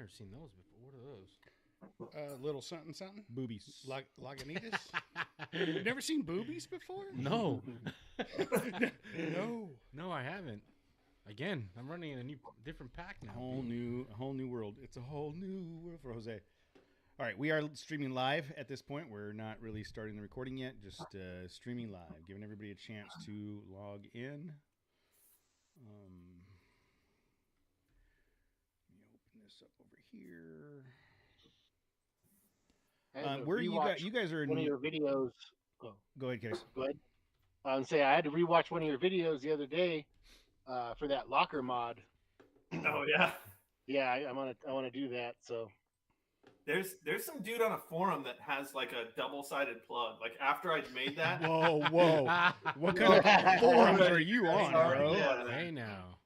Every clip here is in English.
never seen those before. What are those? Little something something. Boobies. Lagunitas. You've never seen boobies before? No. No, I haven't. Again, I'm running in a different pack now. A whole new world. It's a whole new world for Jose. All right, we are streaming live at this point. We're not really starting the recording yet, just streaming live, giving everybody a chance to log in. Let me open this up over here. Where you guys are in one of your videos. Oh, go ahead, Case. Go ahead. Say I had to rewatch one of your videos the other day for that locker mod. Oh yeah. Yeah, I want to do that. So there's some dude on a forum that has like a double-sided plug. Like after I'd made that. Whoa! What kind of forums are you on, bro? Yeah. Hey now.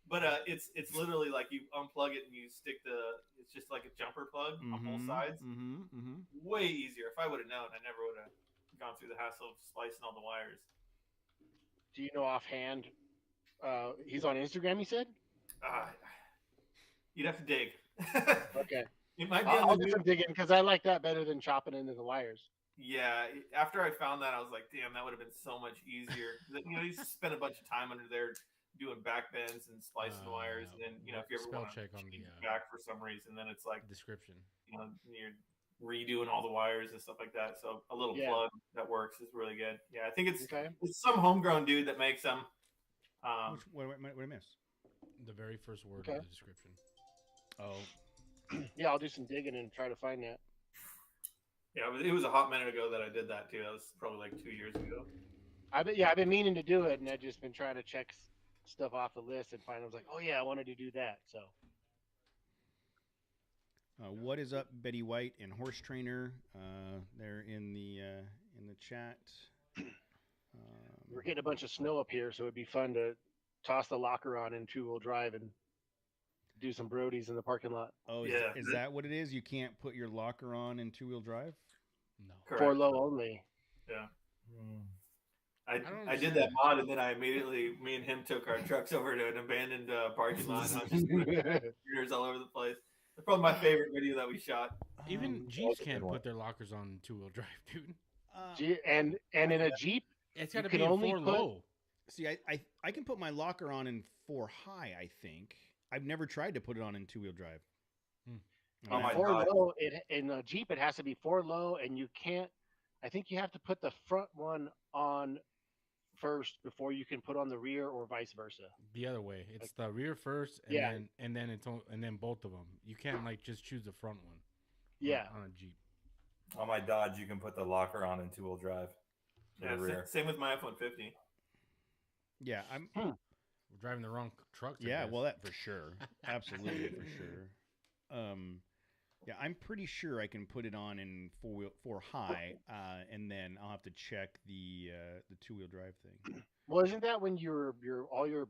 But it's literally like you unplug it and you stick it's just like a jumper plug on both sides. Way easier. If I would have known, I never would have gone through the hassle of splicing all the wires. Do you know offhand? He's on Instagram, you said? You'd have to dig. Okay. It might be I'll do some digging because I like that better than chopping into the wires. Yeah. After I found that, I was like, damn, that would have been so much easier. You spend a bunch of time under there doing back bends and splicing the wires, and then if you ever want to check on the back for some reason, then it's like description. You're redoing all the wires and stuff like that. So a little plug that works is really good. Yeah, I think it's some homegrown dude that makes them. What did I miss? The very first word of the description. Oh. Yeah, I'll do some digging and try to find that. Yeah, it was a hot minute ago that I did that too. That was probably like 2 years ago. I've been meaning to do it, and I've just been trying to check stuff off the list and find. I was like, oh yeah, I wanted to do that. So. What is up, Betty White and Horse Trainer? They're in the chat. We're getting a bunch of snow up here, so it'd be fun to toss the locker on in 2-wheel drive and do some Brodies in the parking lot. Oh, yeah. Is that what it is? You can't put your locker on in 2-wheel drive? No. Correct. 4-low only. Yeah. I did that mod, and then I immediately, me and him took our trucks over to an abandoned parking lot. And I was just doing computers all over the place. It's probably my favorite video that we shot. Even Jeeps can't put their lockers on 2-wheel drive, dude. And in a Jeep, it's got to be in 4-low. See, I can put my locker on in 4-high, I think. I've never tried to put it on in 2-wheel drive. Oh my 4-low, in a Jeep, it has to be 4-low, and you can't. I think you have to put the front one on first before you can put on the rear, or vice versa. The other way, it's the rear first, and then both of them. You can't just choose the front one. Yeah, on a Jeep. On my Dodge, you can put the locker on in 2-wheel drive. Yeah, same with my F-150. Yeah, I'm. We're driving the wrong truck. Yeah, well, that for sure, absolutely for sure. Yeah, I'm pretty sure I can put it on in 4-high, and then I'll have to check the 2-wheel drive thing. Well, isn't that when all your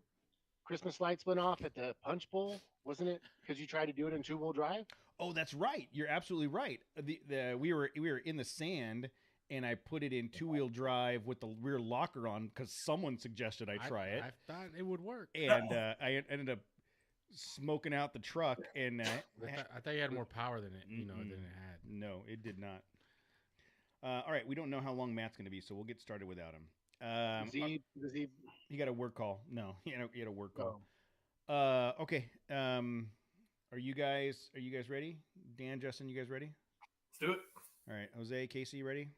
Christmas lights went off at the punch bowl? Wasn't it because you tried to do it in 2-wheel drive? Oh, that's right. You're absolutely right. We were in the sand, and I put it in 2-wheel drive with the rear locker on because someone suggested I try it. I thought it would work, and I ended up smoking out the truck, and I thought you had more power than it, than it had. No, it did not. All right, we don't know how long Matt's going to be, so we'll get started without him. He got a work call. No, he had a work call. Okay. Are you guys ready? Dan, Justin, you guys ready? Let's do it. All right, Jose, Casey, ready?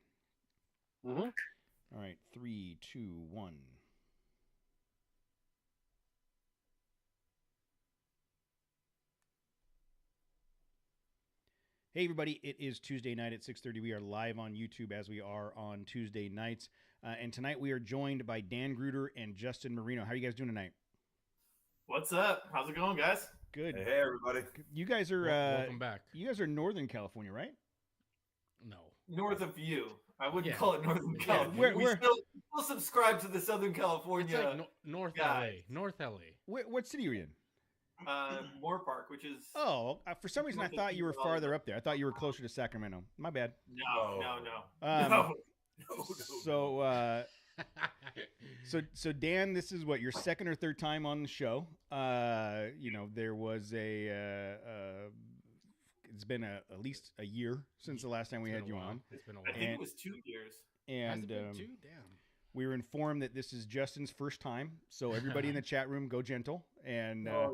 Mm-hmm. All right, 3, 2, 1. Hey everybody, it is Tuesday night at 6:30. We are live on YouTube as we are on Tuesday nights. And tonight we are joined by Dan Grooter and Justin Moreno. How are you guys doing tonight? What's up? How's it going, guys? Good. Hey everybody. You guys are welcome back. You guys are Northern California, right? No. North of you. I wouldn't call it Northern California. Where, we still subscribe to the Southern California. It's like North guys. LA. North LA. What city are you in? Moore Park, which is... Oh, for some reason I thought you were farther up there. I thought you were closer to Sacramento. My bad. No. So So Dan, this is what your second or third time on the show. There was it's been at least a year since the last time we had you on. It's been a while. I think it was 2 years. And Damn. we were informed that this is Justin's first time, so everybody in the chat room, go gentle and or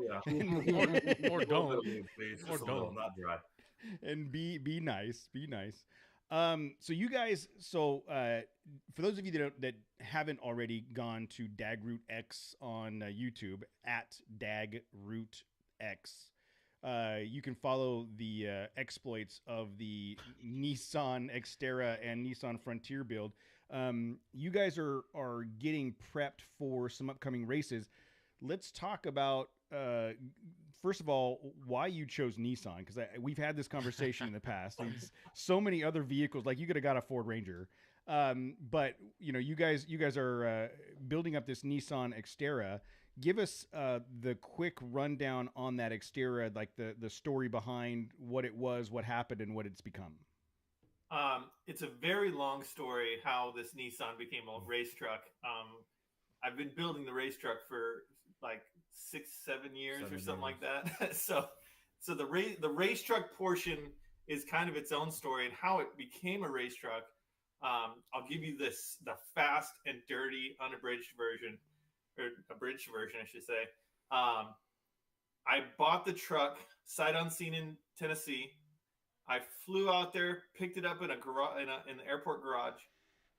don't, please. Or don't, not dry. And be nice. So you guys, for those of you that haven't already gone to Dagroot X on YouTube at Dagroot X, you can follow the exploits of the Nissan Xterra and Nissan Frontier build. You guys are getting prepped for some upcoming races. Let's talk about first of all why you chose Nissan, because we've had this conversation in the past. There's so many other vehicles, like you could have got a Ford Ranger, but you guys are building up this Nissan Xterra. Give us the quick rundown on that Xterra, like the story behind what it was, what happened, and what it's become. It's a very long story how this Nissan became a race truck. I've been building the race truck for like 6-7 years or something like that. so the race truck portion is kind of its own story, and how it became a race truck. I'll give you the fast and dirty unabridged version, or abridged version, I should say. I bought the truck sight unseen in Tennessee. I flew out there, picked it up in a garage, in the airport garage,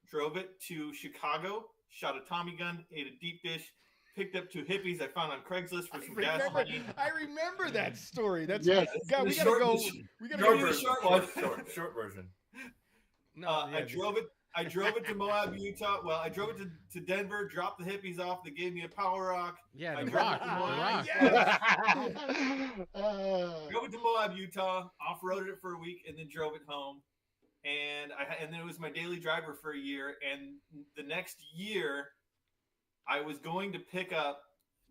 drove it to Chicago, shot a Tommy gun, ate a deep dish, picked up 2 hippies I found on Craigslist for some gas money. I remember that story. That's yes. God, we gotta go. We gotta go. Short version. No, I drove it to Moab, Utah. Well, I drove it to Denver, dropped the hippies off. They gave me a power rock. Yeah, the rock. Yes. Drove it to Moab, Utah, off-roaded it for a week, and then drove it home. And then it was my daily driver for a year. And the next year, I was going to pick up,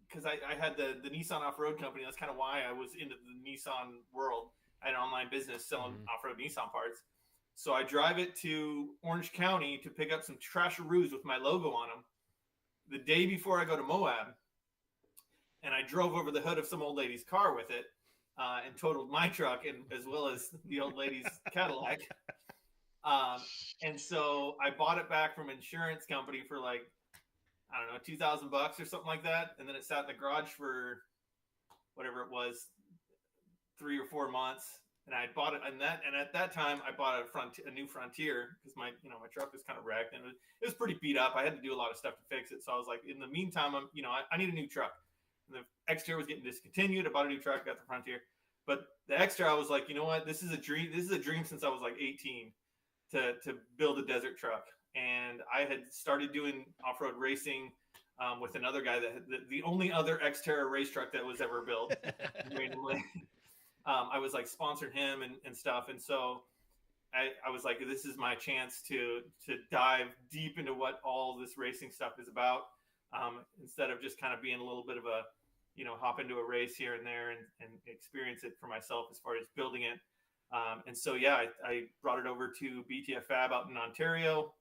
because I had the Nissan off-road company. That's kind of why I was into the Nissan world. I had an online business selling off-road Nissan parts. So I drive it to Orange County to pick up some trasheroos with my logo on them the day before I go to Moab. And I drove over the hood of some old lady's car with it and totaled my truck, and as well as the old lady's Cadillac. And so I bought it back from an insurance company for like, I don't know, $2,000 or something like that. And then it sat in the garage for whatever it was, 3 or 4 months. And I bought it, and at that time I bought a new Frontier, because my truck was kind of wrecked, and it was pretty beat up. I had to do a lot of stuff to fix it. So I was like, in the meantime, I need a new truck. And the Xterra was getting discontinued. I bought a new truck, got the Frontier. But the Xterra, I was like, you know what? This is a dream. This is a dream since I was like 18 to build a desert truck. And I had started doing off-road racing with another guy the only other Xterra race truck that was ever built. Randomly. I was like sponsoring him and stuff. And so I was like, this is my chance to dive deep into what all this racing stuff is about. Instead of just kind of being a little bit of a, hop into a race here and there and experience it for myself as far as building it. And so, yeah, I brought it over to BTF Fab out in Ontario.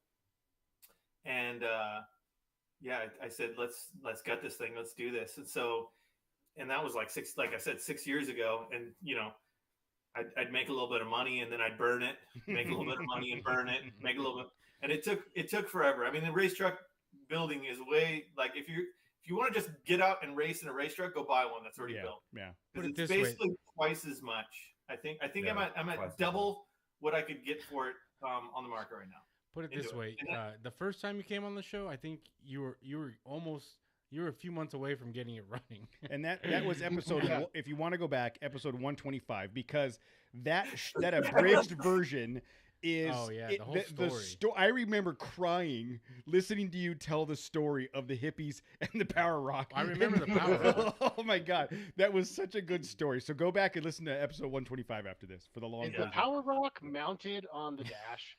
And I said, let's gut this thing. Let's do this. And so, and that was like 6 years ago. And, I'd make a little bit of money and then I'd burn it, make a little bit of money and burn it, make a little bit. And it took forever. I mean, the race truck building is way, like, if you want to just get out and race in a race truck, go buy one that's already built. Yeah. It's basically twice as much. I think I'm at double what I could get for it on the market right now. Put it this way. The first time you came on the show, I think you were a few months away from getting it running. And that was episode, if you want to go back, episode 125, because that abridged version is the whole story. I remember crying listening to you tell the story of the hippies and the power rock. I remember the power rock. Oh my God, that was such a good story. So go back and listen to episode 125 after this for the long version. The power rock mounted on the dash?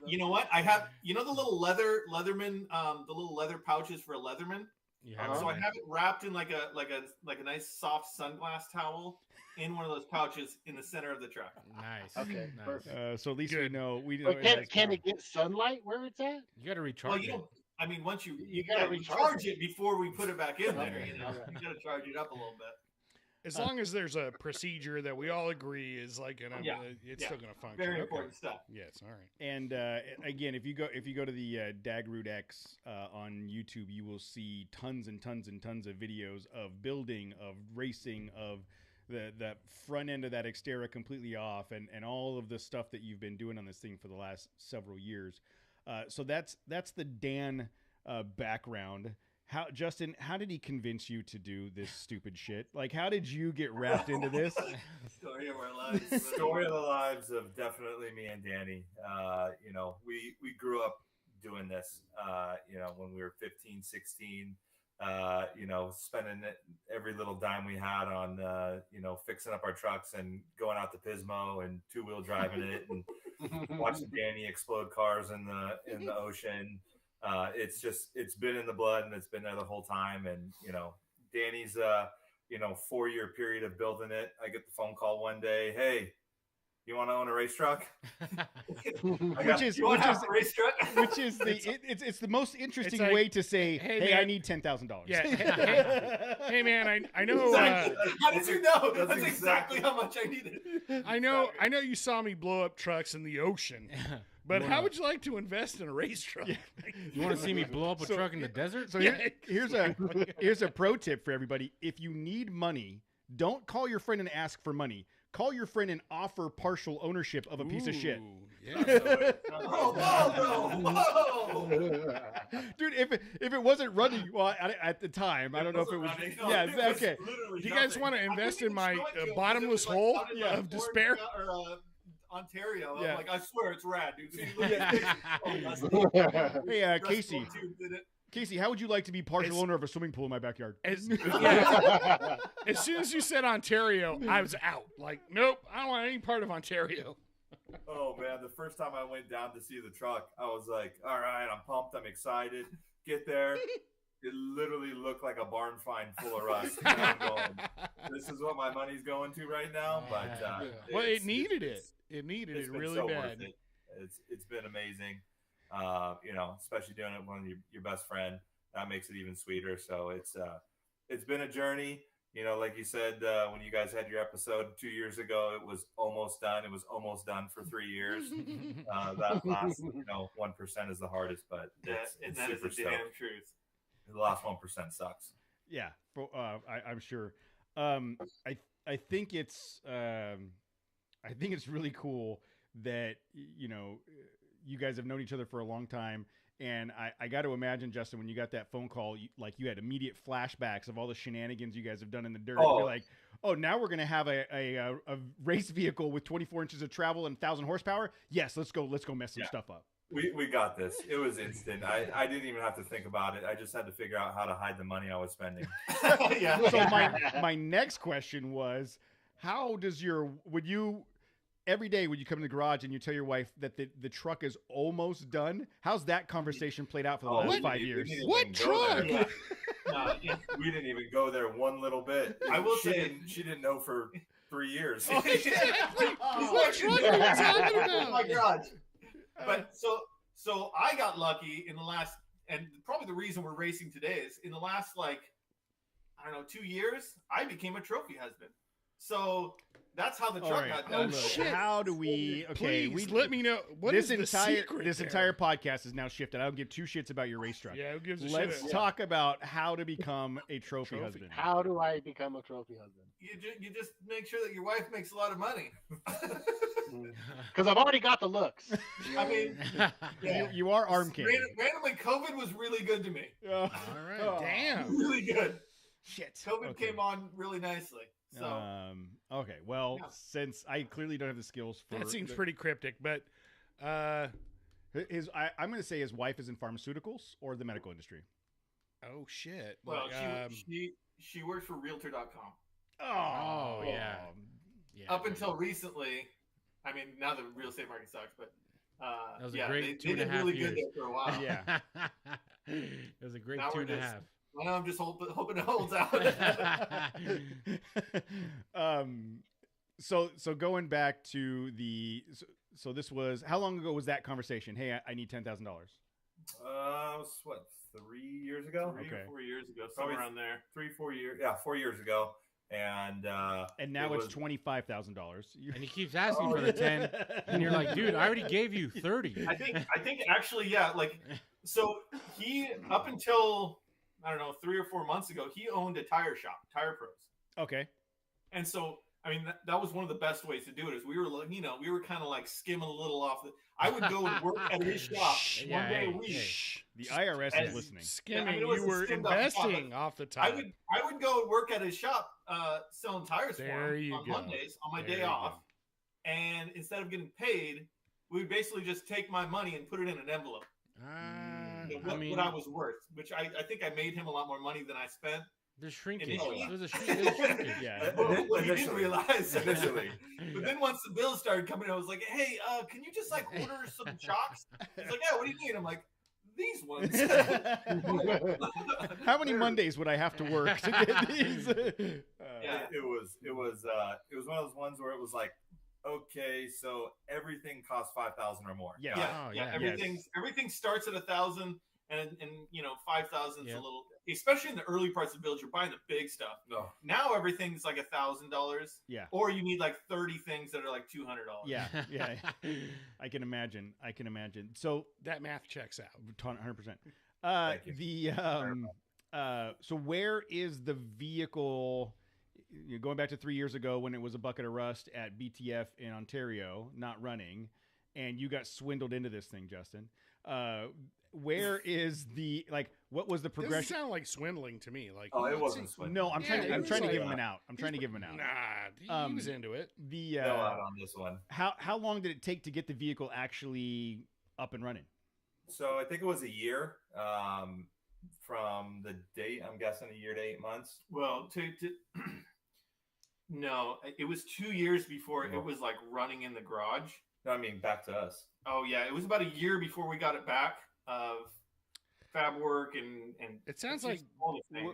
You know what? I have, the little Leatherman, the little leather pouches for a Leatherman. So I have it wrapped in like a nice soft sunglass towel in one of those pouches in the center of the truck. Nice. Okay. Nice. So at least we know. Can it get sunlight where it's at? You got to recharge it. I mean, once you gotta recharge it before we put it back in there. You know, you got to charge it up a little bit. As long as there's a procedure that we all agree is like, it's still going to function. Very important stuff. Yes, all right. And again, if you go to the Dagroot X on YouTube, you will see tons and tons and tons of videos of building, of racing, of the front end of that Xterra completely off, and all of the stuff that you've been doing on this thing for the last several years. So that's the Dan background. Justin, how did he convince you to do this stupid shit? Like, how did you get wrapped into this? Story of our lives. Story of the lives of definitely me and Danny. You know, we grew up doing this, you know, when we were 15, 16, you know, spending every little dime we had on, you know, fixing up our trucks and going out to Pismo and two-wheel driving it and watching Danny explode cars in the ocean. It's been in the blood, and it's been there the whole time. And, you know, Danny's, you know, 4-year period of building it. I get the phone call one day, hey, you want to own a race truck? It's the most interesting way to say, hey, I need $10,000. Yeah. Hey, man, I know. How did you know? That's exactly how much I needed. I know you saw me blow up trucks in the ocean. But how would you like to invest in a race truck? You want to see me blow up a truck in the desert? So here's a pro tip for everybody. If you need money, don't call your friend and ask for money. Call your friend and offer partial ownership of a piece of shit. Yeah. Whoa. Dude, if it wasn't running at the time, I don't know if it was. Yeah, okay. Do you guys want to invest in my bottomless hole of despair? Ontario. I'm like, I swear it's rad, dude. Hey, Casey, how would you like to be partial owner of a swimming pool in my backyard? As soon as you said Ontario, I was out. Like, nope, I don't want any part of Ontario. Oh, man, the first time I went down to see the truck, I was like, all right, I'm pumped, I'm excited. Get there. It literally looked like a barn find full of rust. I'm going, this is what my money's going to right now. But well, it needed it. It needed it really so bad. It's been amazing. You know, especially doing it with your best friend, that makes it even sweeter. So it's been a journey. You know, like you said, when you guys had your episode 2 years ago, it was almost done. It was almost done for 3 years. That last, 1% is the hardest, but it's that super is the damn truth. The last 1% sucks. Yeah, I'm sure. I think it's really cool that you guys have known each other for a long time, and I got to imagine, Justin, when you got that phone call, you had immediate flashbacks of all the shenanigans you guys have done in the dirt. You're like, oh, now we're gonna have a race vehicle with 24 inches of travel and 1,000 horsepower. Yes, let's go mess some stuff up. We got this. It was instant. I didn't even have to think about it. I just had to figure out how to hide the money I was spending. Yeah. So my next question was, every day when you come in the garage and you tell your wife that the truck is almost done, how's that conversation played out for the last 5 years? What truck? We didn't even go there one little bit. I will say she didn't know for 3 years. What truck are you talking about? Oh my God. But so I got lucky in the last, and probably the reason we're racing today is in the last 2 years, I became a trophy husband. So that's how the truck got done. Oh, shit. How do we? Okay, Please let me know. This entire podcast is now shifted. I don't give two shits about your race truck. Yeah, who gives a Let's shit? talk about how to become a trophy husband. How do I become a trophy husband? You just make sure that your wife makes a lot of money. Because I've already got the looks. I mean, you are arm king. Randomly, COVID was really good to me. All right, damn, really good. Shit. COVID came on really nicely. So okay, well, since I clearly don't have the skills for that seems pretty cryptic, but I'm going to say his wife is in pharmaceuticals or the medical industry. Oh shit. Well, she works for Realtor.com. Oh yeah. Up until recently, I mean, now the real estate market sucks, but that was a great they did really good there for a while. Yeah, it was a great now 2.5. Well, I'm just hoping it holds out. So going back to so this was, how long ago was that conversation? Hey, I need $10,000. It was what, 3 years ago? 3 or 4 years ago, Probably somewhere around there. 4 years. Yeah, 4 years ago. And now it's $25,000. And he keeps asking for the 10, and you're like, dude, I already gave you 30. I think actually, yeah, like, so he, up until, I don't know, 3 or 4 months ago, he owned a tire shop, Tire Pros. Okay. And so, I mean, that was one of the best ways to do it. Is we were kind of like skimming a little off. I would go and work at his shop one day a week. The IRS is listening. Skimming, you were investing off the top. I would go and work at his shop selling tires there for him on Mondays on my day off. And instead of getting paid, we would basically just take my money and put it in an envelope. What I was worth, which I think I made him a lot more money than I spent. There's shrinkage. There's a shrinkage. Yeah. What you didn't realize initially. But then once the bills started coming, I was like, "Hey, can you just like order some shocks?" He's like, "Yeah, what do you need?" I'm like, "These ones." How many Mondays would I have to work to get these? It was one of those ones where it was like, okay, so everything costs 5,000 or more. Yeah. Everything starts at 1,000, and 5,000 is a little. Especially in the early parts of the build, you're buying the big stuff. No. Now everything's like $1,000. Yeah. Or you need like 30 things that are like $200. Yeah. I can imagine. So that math checks out. 100%. So where is the vehicle? You're going back to 3 years ago when it was a bucket of rust at BTF in Ontario, not running, and you got swindled into this thing, Justin. Where is the what was the progression? Doesn't sound like swindling to me. Like, it wasn't swindling. No, I'm trying to give him an out. Nah, he was into it. No out on this one. How long did it take to get the vehicle actually up and running? So I think it was a year from the date. I'm guessing a year to 8 months. Well, no, it was 2 years before it was like running in the garage. No, I mean back to us. Oh yeah, it was about a year before we got it back of fab work and it sounds like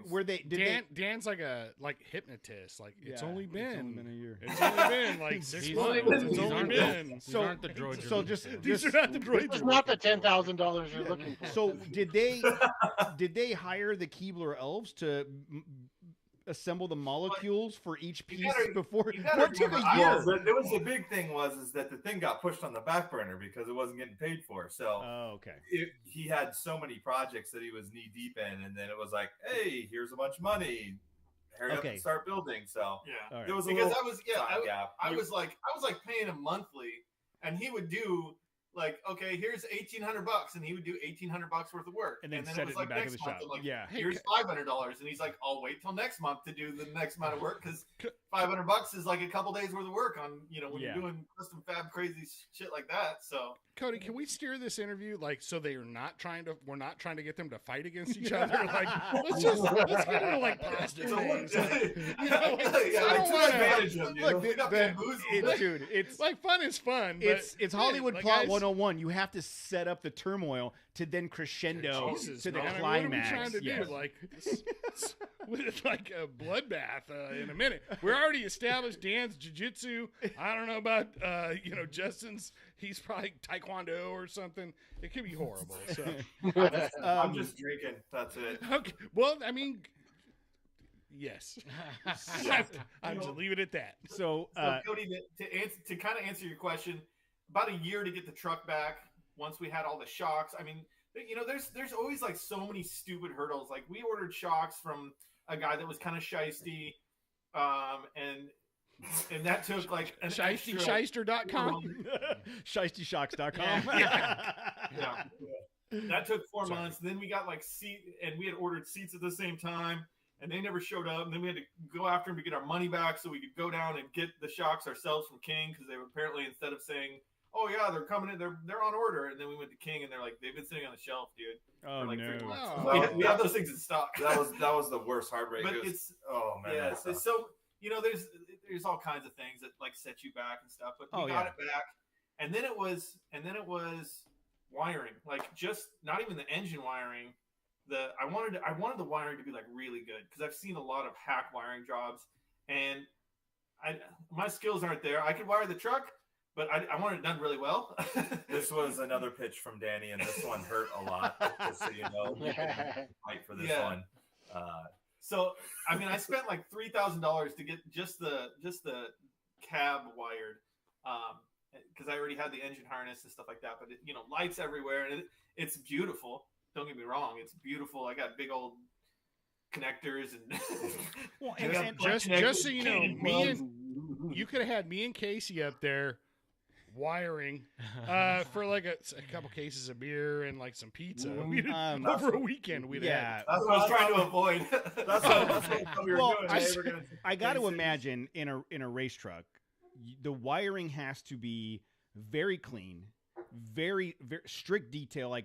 were they Dan's like a hypnotist. Like it's only been a year. It's only been like 6 months. It's only been. These aren't the droids. So these are not the droids. This is not the $10,000 you're looking for. So did they hire the Keebler elves to assemble the molecules for each piece before? What took a year? There was the big thing is that the thing got pushed on the back burner because it wasn't getting paid for. So he had so many projects that he was knee deep in, and then it was like, hey, here's a bunch of money. Hurry up and start building. So there was because I was like paying him monthly, and he would do. Like, okay, here's $1,800, and he would do $1,800 worth of work, and then it set was it like in the back of the shop. Like, here's $500, and he's like, I'll wait till next month to do the next amount of work because $500 is like a couple days worth of work on when you're doing custom fab crazy shit like that. So, Cody, can we steer this interview so we're not trying to get them to fight against each other? Like, let's get into like positive things. It's like fun is fun. It's Hollywood plot 101. You have to set up the turmoil to then crescendo to the climax. What are we trying to do? Like, with like a bloodbath in a minute. We're already established Dan's jiu-jitsu. I don't know about Justin's. He's probably taekwondo or something. It could be horrible. So I'm just drinking. That's it. Okay. Well, I mean, yes. I'm just leave it at that. So Cody, to kind of answer your question, about a year to get the truck back. Once we had all the shocks, I mean, there's always like so many stupid hurdles. Like we ordered shocks from a guy that was kind of shisty, and that took like an Shyster.com. Shistyshocks.com. Yeah. That took 4 months. Then we got like and we had ordered seats at the same time, and they never showed up. And then we had to go after them to get our money back so we could go down and get the shocks ourselves from King because they were apparently, instead of saying, oh yeah, they're coming in, they're on order, and then we went to King and they're like, they've been sitting on the shelf, dude. Oh for like no! 3 months. We have those things in stock. That was the worst heartbreak. But it's so there's all kinds of things that like set you back and stuff. But we got it back, and then it was wiring, like just not even the engine wiring. I wanted the wiring to be like really good because I've seen a lot of hack wiring jobs, and my skills aren't there. I could wire the truck, but I wanted it done really well. This was another pitch from Danny, and this one hurt a lot. Just so you know, you can fight for this one. So I mean, I spent like $3,000 to get just the cab wired, because I already had the engine harness and stuff like that. But lights everywhere, and it's beautiful. Don't get me wrong, it's beautiful. I got big old connectors and well, and just so you know, you could have had me and Casey up there wiring for like a couple cases of beer and like some pizza. Over a weekend we'd have. That's what I was trying to avoid. That's what we were doing. I got to imagine in a race truck, the wiring has to be very clean, very, very strict detail,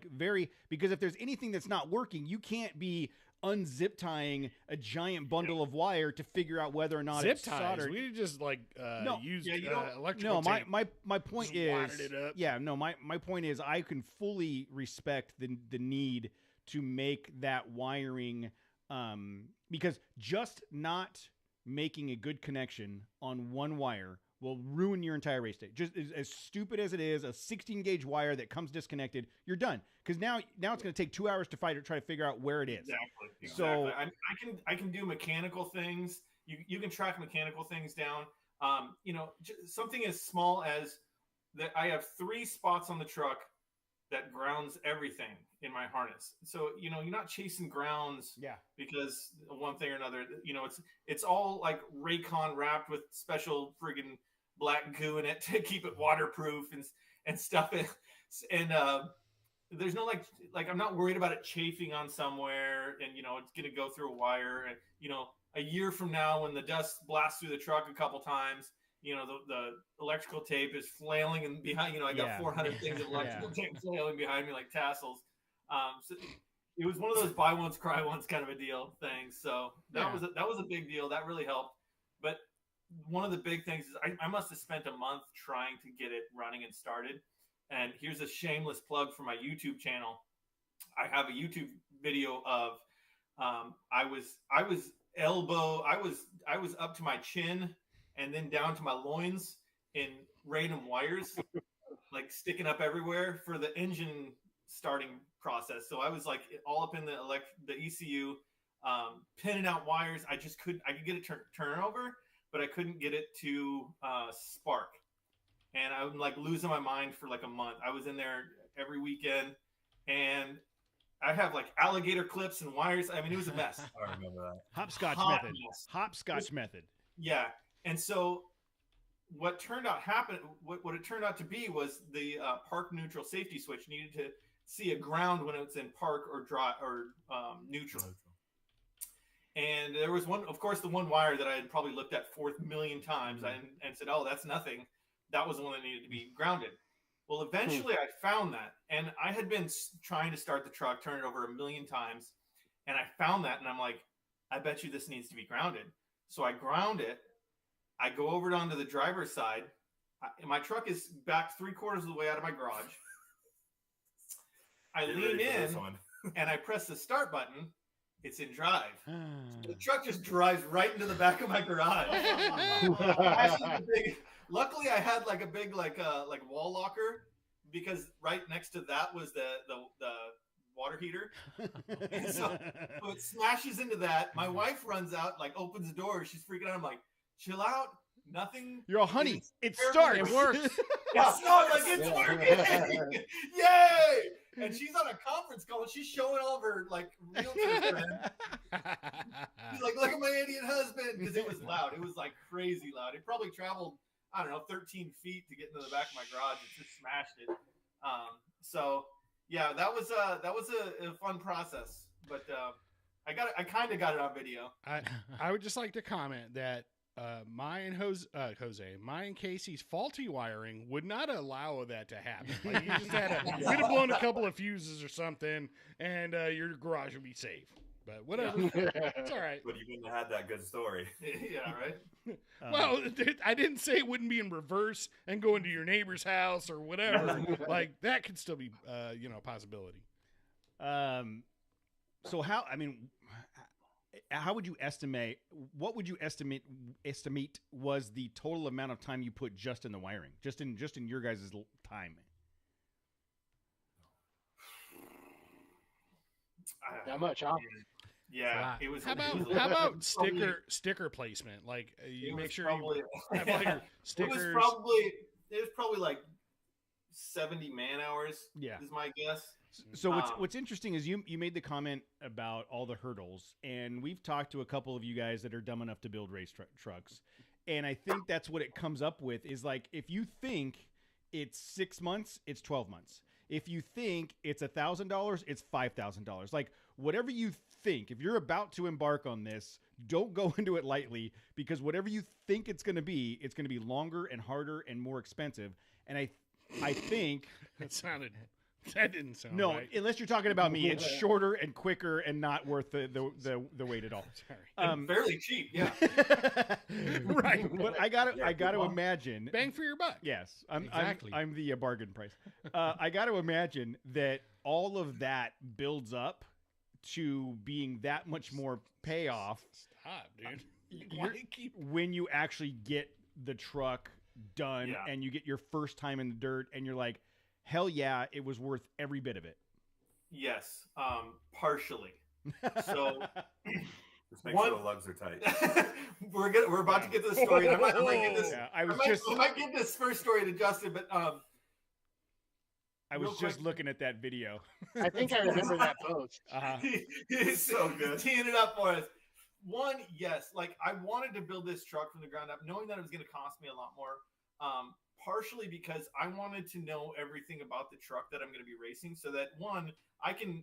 because if there's anything that's not working, you can't be unzip tying a giant bundle of wire to figure out whether or not it's soldered. We just use electrical no, tape. my point is it up. My point is I can fully respect the need to make that wiring, because just not making a good connection on one wire will ruin your entire race day. Just as stupid as it is, a 16 gauge wire that comes disconnected, you're done. Because now it's going to take 2 hours to try to figure out where it is. Exactly. So I can do mechanical things. You can track mechanical things down. Something as small as that. I have 3 spots on the truck that grounds everything in my harness. So you're not chasing grounds. Because of one thing or another. It's all like Raycon wrapped with special friggin' black goo in it to keep it waterproof and stuff. And there's no like I'm not worried about it chafing on somewhere and it's gonna go through a wire. And a year from now when the dust blasts through the truck a couple times, the electrical tape is flailing and behind. I got 400 things of electrical tape flailing behind me like tassels. So it was one of those buy once cry once kind of a deal things. So that was a big deal. That really helped. But one of the big things is I must have spent a month trying to get it running and started. And here's a shameless plug for my YouTube channel. I have a YouTube video of I was up to my chin and then down to my loins in random wires, like sticking up everywhere for the engine starting process. So I was like all up in the ECU, pinning out wires. I could get it turn over, but I couldn't get it to spark. And I'm like losing my mind for like a month. I was in there every weekend, and I have like alligator clips and wires. I mean, it was a mess. I remember that. Hopscotch method. Yeah. And so what it turned out to be was the park neutral safety switch needed to see a ground when it's in park or dry or neutral. And there was the one wire that I had probably looked at 4 million times and said, oh, that's nothing. That was the one that needed to be grounded. Well, eventually I found that, and I had been trying to start the truck, turn it over 1 million times, and I found that, and I'm like, I bet you this needs to be grounded. So I ground it. I go over onto the driver's side. My truck is back 3/4 of the way out of my garage. I lean in, and I press the start button. It's in drive. The truck just drives right into the back of my garage. Luckily, I had like a big like wall locker, because right next to that was the water heater. And so it smashes into that. My wife runs out, like opens the door. She's freaking out. I'm like, chill out. Nothing. You're all, honey. It starts. It works. It's working. Yay! And she's on a conference call and she's showing all of her like realtor friends. She's like, look at my Indian husband, because it was loud. It was like crazy loud. It probably traveled, I don't know, 13 feet to get into the back of my garage. It just smashed it. So yeah, that was a fun process, but I kind of got it on video. I would just like to comment that mine and Casey's faulty wiring would not allow that to happen. Like you just we'd have blown a couple of fuses or something, and your garage would be safe. But whatever, it's all right. But you wouldn't have had that good story. Yeah, right. Well, I didn't say it wouldn't be in reverse and go into your neighbor's house or whatever. Like that could still be, a possibility. So how? I mean, how would you estimate? What would you estimate was the total amount of time you put just in the wiring, just in your guys' time? That much, huh? Yeah, it was. How about sticker placement? Like you make sure probably, you have all your stickers. It was probably like 70 man hours. Yeah, is my guess. So what's interesting is you made the comment about all the hurdles, and we've talked to a couple of you guys that are dumb enough to build race trucks, and I think that's what it comes up with is like if you think it's 6 months, it's 12 months. If you think it's $1,000, it's $5,000. Like whatever you think, if you're about to embark on this, don't go into it lightly because whatever you think it's going to be longer and harder and more expensive. And I think that didn't sound no, right. Unless you're talking about me, it's shorter and quicker and not worth the wait at all. Sorry, fairly cheap, yeah. Right, but I gotta imagine bang for your buck. Yes, Exactly. I'm the bargain price. I got to imagine that all of that builds up to being that much more payoff. Stop, dude. When you actually get the truck done and you get your first time in the dirt and you're like, hell yeah, it was worth every bit of it. Yes, partially. So just make sure the lugs are tight. we're about to get to the story. I might get this. Yeah, I might give this first story to Justin, but I was just looking at that video. I think I remember that post. He's so good. Teeing it up for us. One, yes, like I wanted to build this truck from the ground up, knowing that it was going to cost me a lot more. Partially because I wanted to know everything about the truck that I'm going to be racing, so that one, I can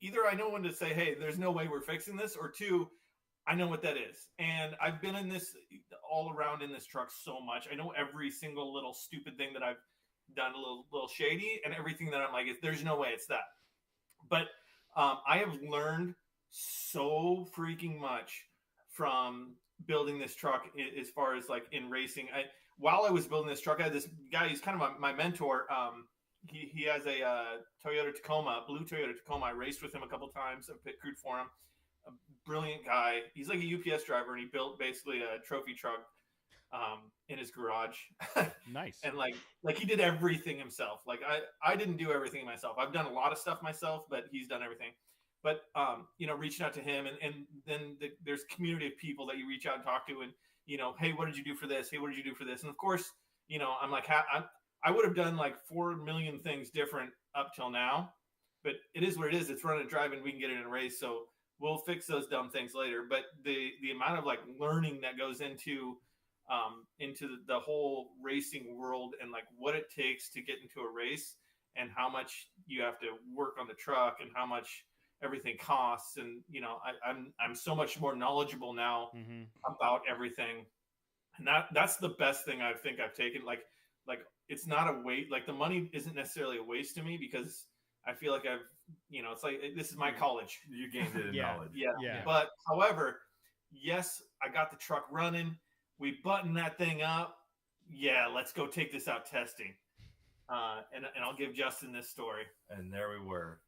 either I know when to say, hey, there's no way we're fixing this, or two, I know what that is. And I've been in this all around in this truck so much. I know every single little stupid thing that I've done a little shady, and everything that I'm like, there's no way it's that. But I have learned so freaking much from building this truck as far as like in racing. While I was building this truck, I had this guy, he's kind of my mentor. He has a Toyota Tacoma, blue Toyota Tacoma. I raced with him a couple times. I pit crewed for him. A brilliant guy. He's like a UPS driver, and he built basically a trophy truck in his garage. Nice. And like he did everything himself. Like I didn't do everything myself. I've done a lot of stuff myself, but he's done everything. But reaching out to him, and then there's a community of people that you reach out and talk to, and hey, what did you do for this? Hey, what did you do for this? And of course, I'm like, I would have done like 4 million things different up till now, but it is what it is. It's run and drive, and we can get it in a race. So we'll fix those dumb things later. But the amount of like learning that goes into the whole racing world, and like what it takes to get into a race, and how much you have to work on the truck, and how much everything costs, and I'm so much more knowledgeable now about everything, and that's the best thing I think I've taken. Like it's not a waste. Like the money isn't necessarily a waste to me, because I feel like I've it's like this is my college. You gained it in knowledge. Yeah. But however, yes, I got the truck running. We buttoned that thing up. Yeah, let's go take this out testing. And I'll give Justin this story. And there we were.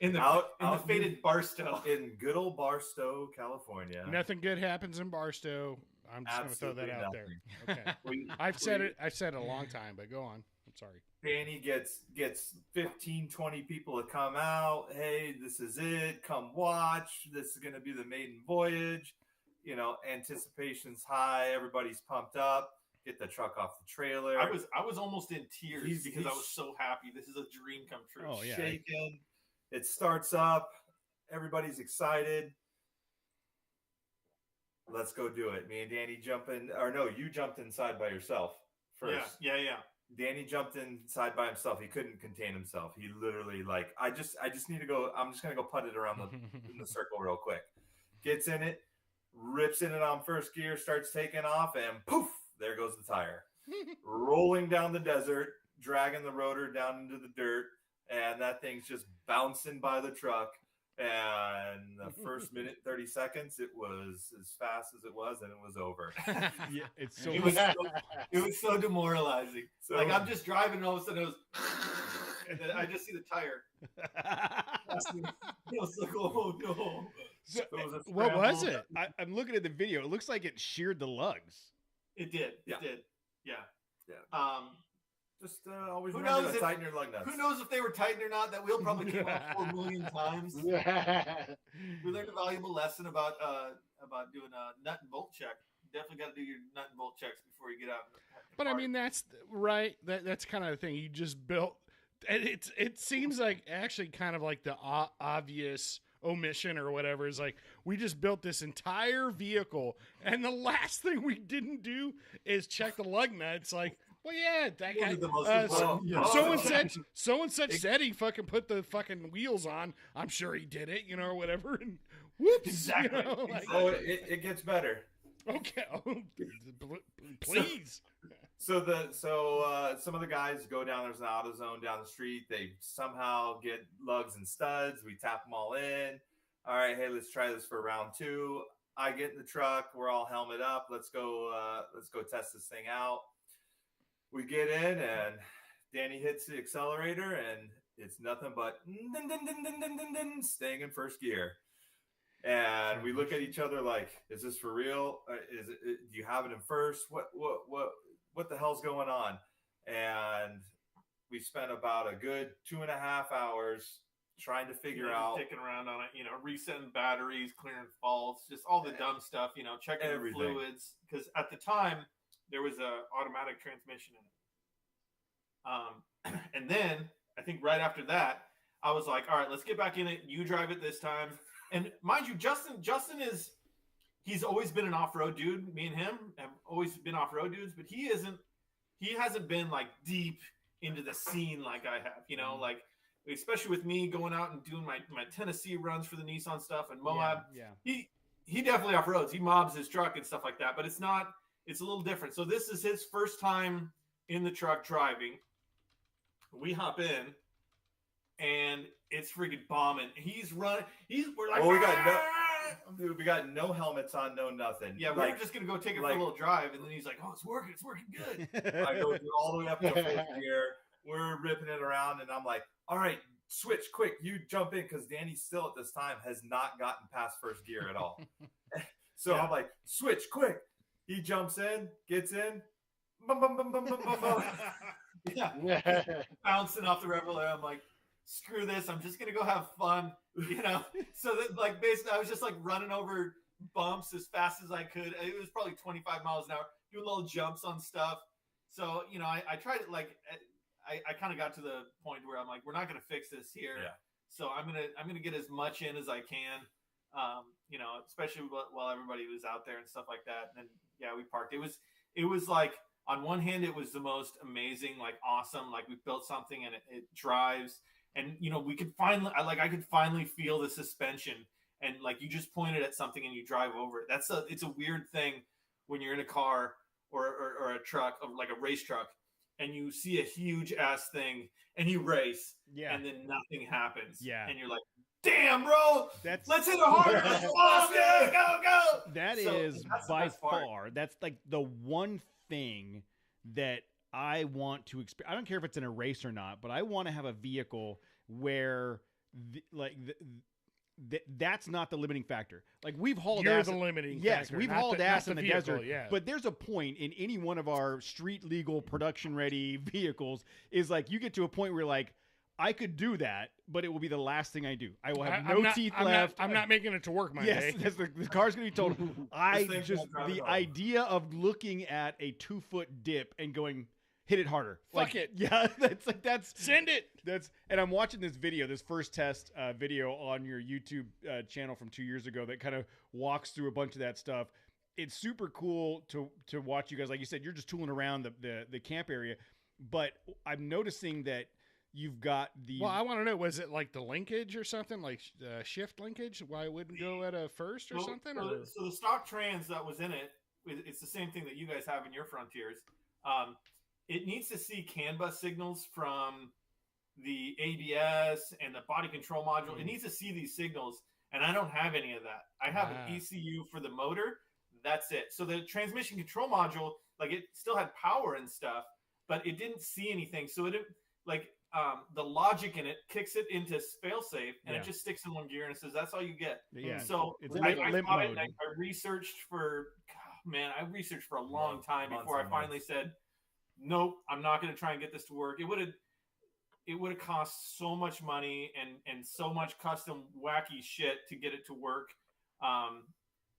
in the faded Barstow, in good old Barstow, California. Nothing good happens in Barstow. I'm just going to throw that out there. Okay. I've said it a long time, but go on. I'm sorry. Danny gets 15, 20 people to come out. Hey, this is it. Come watch. This is going to be the maiden voyage. Anticipation's high. Everybody's pumped up. Get the truck off the trailer. I was almost in tears because I was so happy. This is a dream come true. Oh yeah. Shaking. It starts up. Everybody's excited. Let's go do it. Me and Danny jump in, or no, you jumped inside by yourself first. Yeah. Danny jumped inside by himself. He couldn't contain himself. He literally I just need to go. I'm just gonna go putt it around in the circle real quick. Gets in it, rips in it on first gear, starts taking off, and poof. There goes the tire. Rolling down the desert, dragging the rotor down into the dirt, and that thing's just bouncing by the truck. And the first minute, 30 seconds, it was as fast as it was, and it was over. Yeah, it was so demoralizing. So, like I'm just driving, and all of a sudden it was, and then I just see the tire. I was like, oh no. So, what was it? I'm looking at the video. It looks like it sheared the lugs. It did. Yeah. It did. Yeah. Yeah. Just always Who remember knows to tighten your lug nuts. Who knows if they were tightened or not? That wheel probably came off 4 million times. We learned a valuable lesson about doing a nut and bolt check. Definitely got to do your nut and bolt checks before you get out. But I mean, that's right. That's kind of the thing. You just built. It seems like actually kind of like the obvious omission or whatever is like we just built this entire vehicle and the last thing we didn't do is check the lug nuts. Like, well, yeah, that guy. So and such said he fucking put the fucking wheels on. I'm sure he did it, or whatever. And whoops, exactly. It gets better. Okay, please. So some of the guys go down. There's an AutoZone down the street. They somehow get lugs and studs. We tap them all in. All right, hey, let's try this for round 2. I get in the truck. We're all helmet up. Let's go test this thing out. We get in and Danny hits the accelerator and it's nothing but staying in first gear. And we look at each other like, is this for real? Do you have it in first? What the hell's going on? And we spent about a good 2.5 hours trying to figure out, sticking around on it, resetting batteries, clearing faults, just all the dumb stuff, checking everything. The fluids. Because at the time there was a automatic transmission in it. And then I think right after that, I was like, all right, let's get back in it. You drive it this time. And mind you, Justin he's always been an off-road dude. Me and him have always been off-road dudes, but he hasn't been like deep into the scene like I have, like especially with me going out and doing my Tennessee runs for the Nissan stuff and Moab. Yeah. He definitely off-roads. He mobs his truck and stuff like that, but it's a little different. So this is his first time in the truck driving. We hop in and it's freaking bombing. We're like, we got no helmets on, no nothing. Yeah, we're just gonna go take it for a little drive, and then he's like, "Oh, it's working good." I go all the way up to full gear. We're ripping it around, and I'm like, "All right, switch quick, you jump in," because Danny still at this time has not gotten past first gear at all. So I'm like, "Switch quick!" He jumps in, gets in, bouncing off the reveler. I'm like, screw this, I'm just gonna go have fun, so that like basically I was just like running over bumps as fast as I could. It was probably 25 miles an hour, doing little jumps on stuff. So I tried it. Like I kind of got to the point where I'm like, we're not gonna fix this here. So I'm gonna get as much in as I can, especially while everybody was out there and stuff like that. And then we parked. It was like, on one hand, it was the most amazing, like awesome, like we built something and it drives. And, we could I could finally feel the suspension, and like you just pointed at something and you drive over it. It's a weird thing when you're in a car or a truck, like a race truck, and you see a huge ass thing and you race and then nothing happens. Yeah. And you're like, damn, bro, let's hit it hard. Go. That's by far, that's like the one thing that I want to experience. I don't care if it's in a race or not, but I want to have a vehicle where that's not the limiting factor. Like we've hauled You're ass. The limiting yes, factor, we've hauled ass in the vehicle, desert. yeah. But there's a point in any one of our street legal production ready vehicles is like you get to a point where like I could do that, but it will be the last thing I do. I will have no teeth left. I'm not making it to work my day. Yes, the car's going to be totaled. The idea of looking at a 2-foot dip and going, hit it harder. Fuck it. Yeah, that's send it. And I'm watching this video, this first test video on your YouTube channel from 2 years ago that kind of walks through a bunch of that stuff. It's super cool to watch you guys. Like you said, you're just tooling around the camp area, but I'm noticing that you've got the. Well, I want to know, was it like the linkage or something, like shift linkage? Why it wouldn't go at a first or something? So the stock trans that was in it, it's the same thing that you guys have in your Frontiers. It needs to see CAN bus signals from the ABS and the body control module. It needs to see these signals, and I don't have any of that. I have an ECU for the motor. That's it. So the transmission control module, like it still had power and stuff, but it didn't see anything. So the logic in it kicks it into fail-safe, and it just sticks in one gear and it says that's all you get. Yeah. So I thought it, and I researched for a long time before I finally said, nope, I'm not going to try and get this to work. It would have cost so much money and so much custom wacky shit to get it to work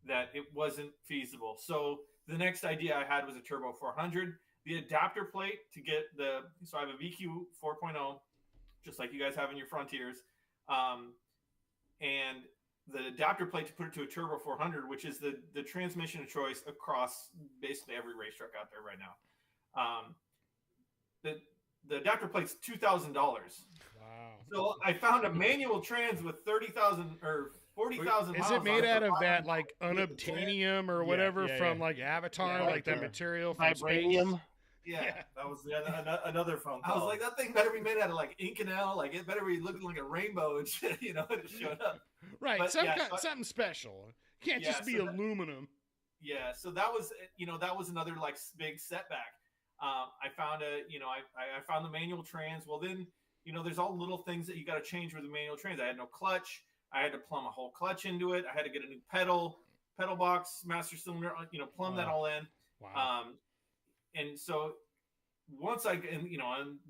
that it wasn't feasible. So the next idea I had was a Turbo 400. The adapter plate to get so I have a VQ 4.0, just like you guys have in your Frontiers. And the adapter plate to put it to a Turbo 400, which is the transmission of choice across basically every race truck out there right now. The adapter plate's $2,000. Wow. So I found a manual trans with 30,000 or 40,000 miles. Is it made out of that like unobtainium or whatever from like Avatar, like that material from vibranium? Space? Yeah, that was another phone call. I was like, that thing better be made out of like Inconel, like it better be looking like a rainbow and shit, it showed up. Right, But, something special. It can't just be aluminum. Yeah, so that was another like big setback. I found I found the manual trans. Well, then there's all little things that you got to change with the manual trans. I had no clutch. I had to plumb a whole clutch into it. I had to get a new pedal box, master cylinder, plumb that all in. Wow. And so once a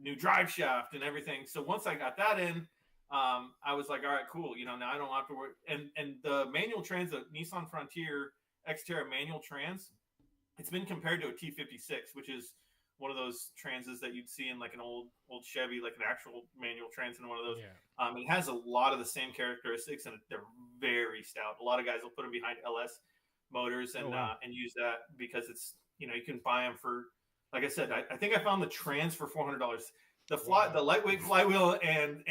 new drive shaft and everything. So once I got that in, I was like, all right, cool. Now I don't have to work. And the manual trans, the Nissan Frontier Xterra manual trans, it's been compared to a T56, which is one of those transes that you'd see in like an old Chevy, like an actual manual trans in one of those. Yeah. It has a lot of the same characteristics, and they're very stout. A lot of guys will put them behind LS motors and and use that because it's you can buy them for, like I said, I think I found the trans for $400. The lightweight flywheel and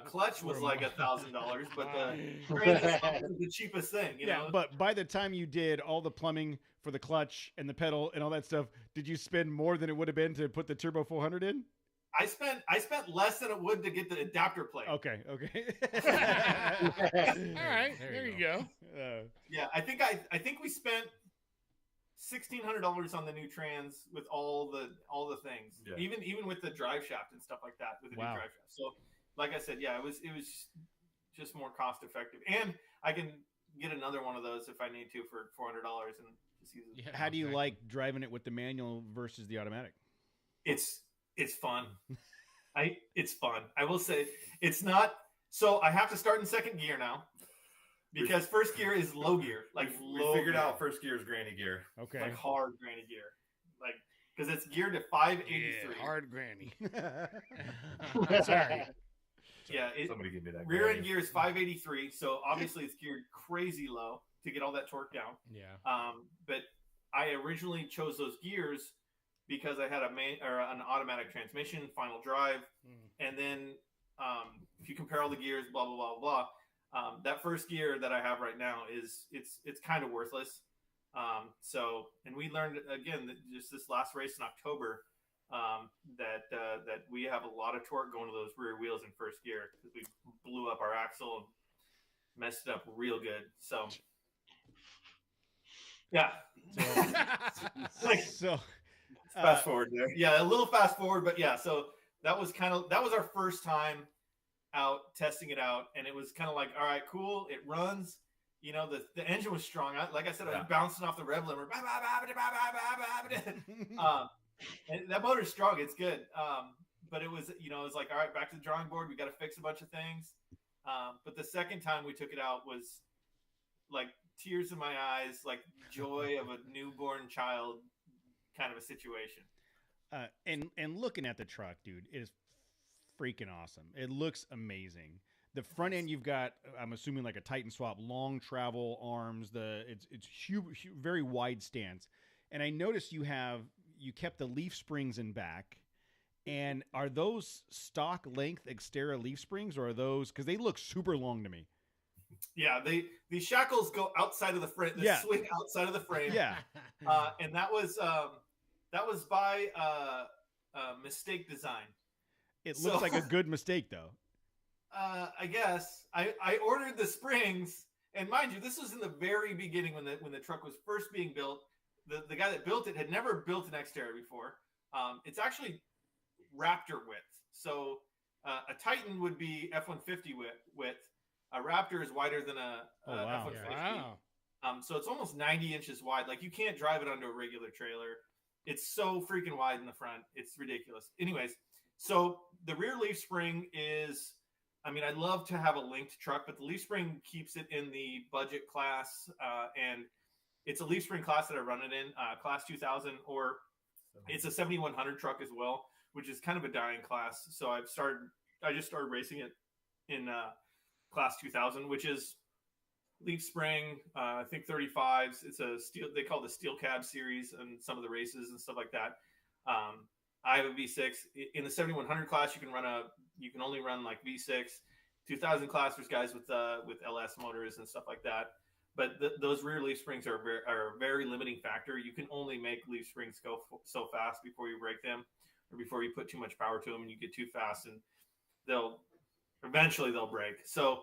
clutch was like $1,000, but the trans is the cheapest thing. You know? But by the time you did all the plumbing for the clutch and the pedal and all that stuff, did you spend more than it would have been to put the Turbo 400 in? I spent less than it would to get the adapter plate. Okay. All right, there you go. Yeah, I think we spent $1,600 on the new trans with all the things, even with the drive shaft and stuff like that with the new drive shaft. So, like I said, it was just more cost effective, and I can get another one of those if I need to for $400 and just use it. How do you like driving it with the manual versus the automatic? It's fun. It's fun. I will say it's not. So I have to start in second gear now. Because first gear is low gear, we figured out first gear is granny gear. Okay, like hard granny gear, like because it's geared to 583. Yeah, hard granny. Sorry. Yeah, somebody give me that. Rear end gear is 583, so obviously it's geared crazy low to get all that torque down. Yeah. But I originally chose those gears because I had an automatic transmission, final drive, and then if you compare all the gears, blah blah blah blah. That first gear that I have right now it's kind of worthless. And we learned again that just this last race in October that we have a lot of torque going to those rear wheels in first gear because we blew up our axle and messed it up real good. So yeah, fast forward there. Yeah, a little fast forward, but yeah. So that was our first time out testing it out, and it was kind of like, all right, cool, it runs. The engine was strong. Like I said, I was bouncing off the rev limiter. And that motor's strong. It's good. But it was, it was like, all right, back to the drawing board. We got to fix a bunch of things. But the second time we took it out was like tears in my eyes, like joy of a newborn child kind of a situation. And looking at the truck, dude, it is freaking awesome. It looks amazing. The front end, you've got, I'm assuming, like a Titan swap, long travel arms. It's huge, very wide stance. And I noticed you kept the leaf springs in back. And are those stock length Xterra leaf springs, or are those, because they look super long to me? Yeah, the shackles go outside of the frame. They swing outside of the frame. Yeah, and that was by mistake design. It looks like a good mistake, though. I guess I ordered the springs, and mind you, this was in the very beginning when the truck was first being built. The guy that built it had never built an Xterra before. It's actually Raptor width. So a Titan would be F-150 width. A Raptor is wider than a wow. F-150. Wow. So it's almost 90 inches wide. Like you can't drive it onto a regular trailer. It's so freaking wide in the front. It's ridiculous. Anyways, so the rear leaf spring is, I mean, I'd love to have a linked truck, but the leaf spring keeps it in the budget class. And it's a leaf spring class that I run it in, class 2000, or it's a 7100 truck as well, which is kind of a dying class. So I just started racing it in class 2000, which is leaf spring, I think 35s. It's a steel, they call it the steel cab series and some of the races and stuff like that. I have a V6 in the 7100 class. You can only run like V6. 2000 class, there's guys with LS motors and stuff like that. But those rear leaf springs are a very limiting factor. You can only make leaf springs go so fast before you break them, or before you put too much power to them and you get too fast, and eventually they'll break. So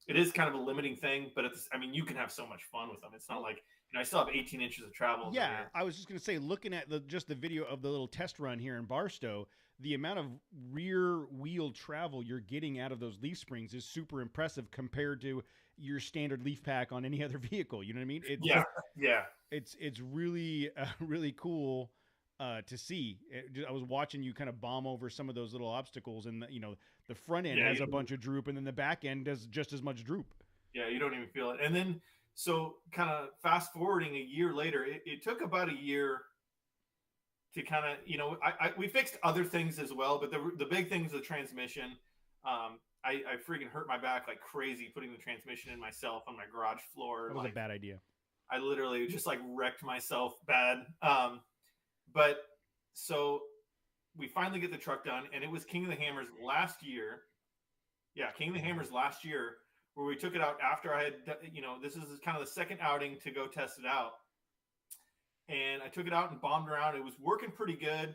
it is kind of a limiting thing, but I mean, you can have so much fun with them. It's not like, I still have 18 inches of travel. Yeah, I was just going to say, looking at just the video of the little test run here in Barstow, the amount of rear wheel travel you're getting out of those leaf springs is super impressive compared to your standard leaf pack on any other vehicle. You know what I mean? It's really, really cool to see. I was watching you kind of bomb over some of those little obstacles, and the front end has a bunch of droop, and then the back end does just as much droop. Yeah, you don't even feel it. And then, so kind of fast forwarding a year later, it took about a year to kind of, we fixed other things as well, but the big thing is the transmission. I freaking hurt my back like crazy putting the transmission in myself on my garage floor. That was a bad idea. I literally just like wrecked myself bad. But so we finally get the truck done, and it was King of the Hammers last year. Yeah, King of the Hammers last year, where we took it out after I had, this is kind of the second outing to go test it out. And I took it out and bombed around. It was working pretty good.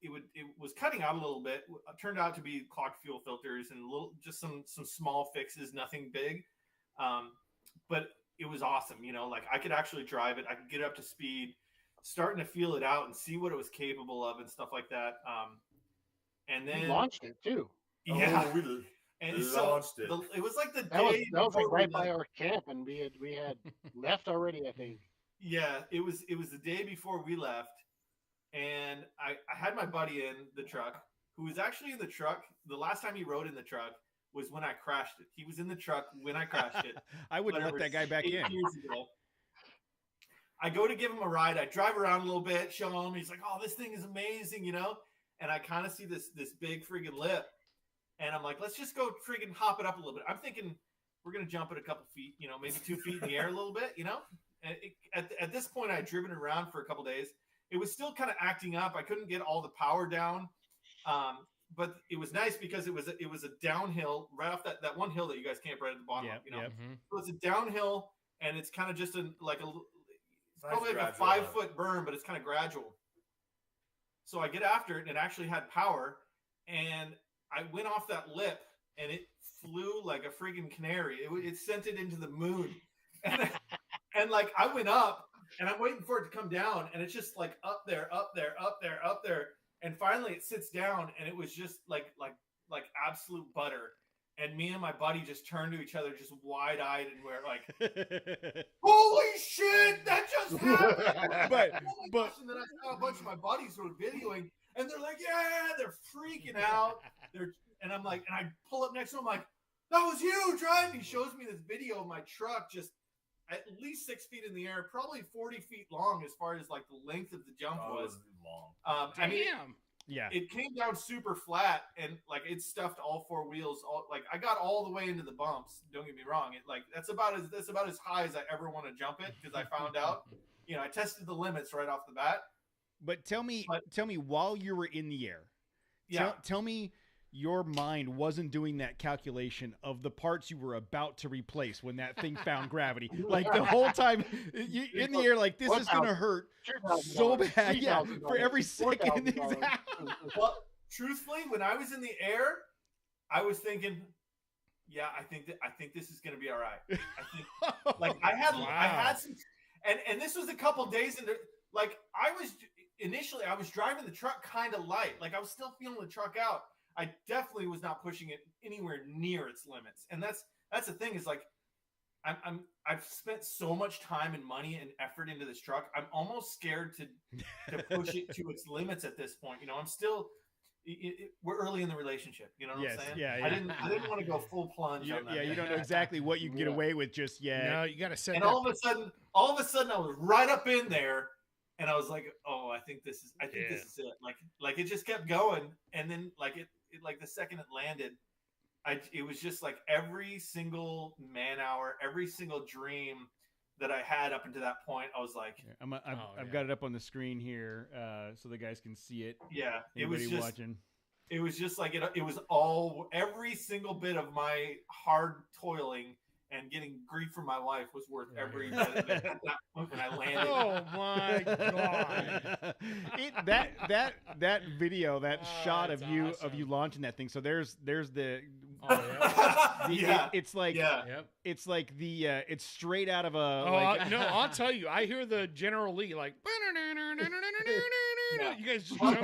It was cutting out a little bit. It turned out to be clogged fuel filters and just some small fixes, nothing big. But it was awesome. Like I could actually drive it. I could get it up to speed, starting to feel it out and see what it was capable of and stuff like that. And then we launched it too. Yeah. Oh, and launched it. It was like the that day was like right by our camp, and we had left already, I think. Yeah, it was the day before we left, and I had my buddy in the truck, who was actually in the truck. The last time he rode in the truck was when I crashed it. He was in the truck when I crashed it. I wouldn't let that guy back in. Years ago. I go to give him a ride. I drive around a little bit, show him. He's like, "Oh, this thing is amazing," And I kind of see this big friggin' lip, and I'm like, "Let's just go friggin' hop it up a little bit." I'm thinking we're gonna jump it a couple feet, maybe 2 feet in the air a little bit, And at this point, I had driven it around for a couple days. It was still kind of acting up. I couldn't get all the power down, but it was nice because it was a downhill right off that one hill that you guys camped right at the bottom. So it's a downhill, and it's kind of just probably like a 5-foot berm, but it's kind of gradual. So I get after it, and it actually had power, and I went off that lip, and it flew like a friggin' canary. It sent it into the moon, and like I went up, and I'm waiting for it to come down, and it's just like up there, up there, up there, up there, and finally it sits down, and it was just like absolute butter. And me and my buddy just turned to each other, just wide-eyed, and we're like, "Holy shit, that just happened!" But and then I saw a bunch of my buddies who were videoing, and they're like, "Yeah!" They're freaking out. And I'm like, and I pull up next to him, like, "That was huge, right?" And he shows me this video of my truck just at least 6 feet in the air, probably 40 feet long as far as like the length of the jump was. Long. I mean, yeah, it came down super flat, and like it stuffed all four wheels. Like I got all the way into the bumps. Don't get me wrong. That's about as high as I ever want to jump it, because I found out, I tested the limits right off the bat. But tell me while you were in the air, tell me your mind wasn't doing that calculation of the parts you were about to replace when that thing found gravity. Like the whole time in the air, like this is going to hurt so bad. Yeah, for every second. Well, truthfully, when I was in the air, I was thinking, yeah, I think this is going to be all right. I think, like I had some, and this was a couple days into, like I was initially I was driving the truck kind of light. Like I was still feeling the truck out. I definitely was not pushing it anywhere near its limits. And that's the thing is like, I've spent so much time and money and effort into this truck. I'm almost scared to push it to its limits at this point. You know, I'm still, we're early in the relationship. You know what I'm saying? Yeah. I didn't want to go full plunge on that. Yeah, you don't know exactly what you can get away with just yet. No, you got to set. And all of a sudden, I was right up in there, and I was like, "Oh, I think this is it." Like it just kept going, and then like the second it landed, it was just like every single man hour, every single dream that I had up until that point, I was like, I've got it up on the screen here, so the guys can see it. Yeah, Anybody watching? It was just like it was all every single bit of my hard toiling and getting grief from my wife was worth every bit of it at that point when I landed. Oh my god! That video, that shot of you awesome. of you launching that thing. So there's the. It's like it's like the it's straight out of a. No, I'll tell you. I hear the General Lee like. Yeah. You guys just jump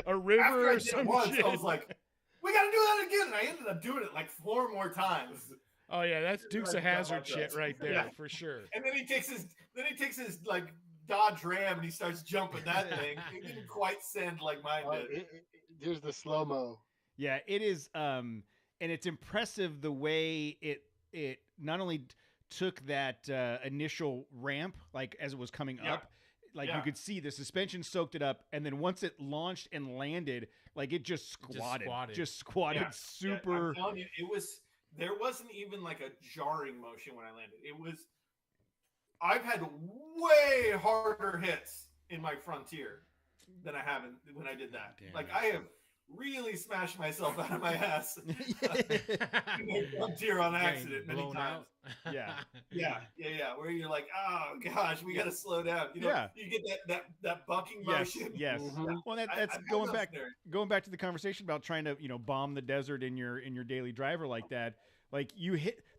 a river or some shit. I was like, we got to do that again, and I ended up doing it like 4 more times. Oh yeah, that's Dukes of Hazzard shit right there for sure. And then he takes his like Dodge Ram and he starts jumping that thing. It didn't quite send like mine did. There's the slow mo. Yeah, it is, and it's impressive the way it not only took that initial ramp like as it was coming up. Like you could see the suspension soaked it up, and then once it launched and landed, like it just squatted. Super. I'm telling you, there wasn't even like a jarring motion when I landed. I've had way harder hits in my Frontier than I have when I did that. Damn, like I have really smashed myself out of my ass in my Frontier on accident many times. Yeah. Where you're like, oh gosh, we got to slow down. You know, you get that bucking motion. Yes. Mm-hmm. Well, that's going back to the conversation about trying to bomb the desert in your daily driver like that. Like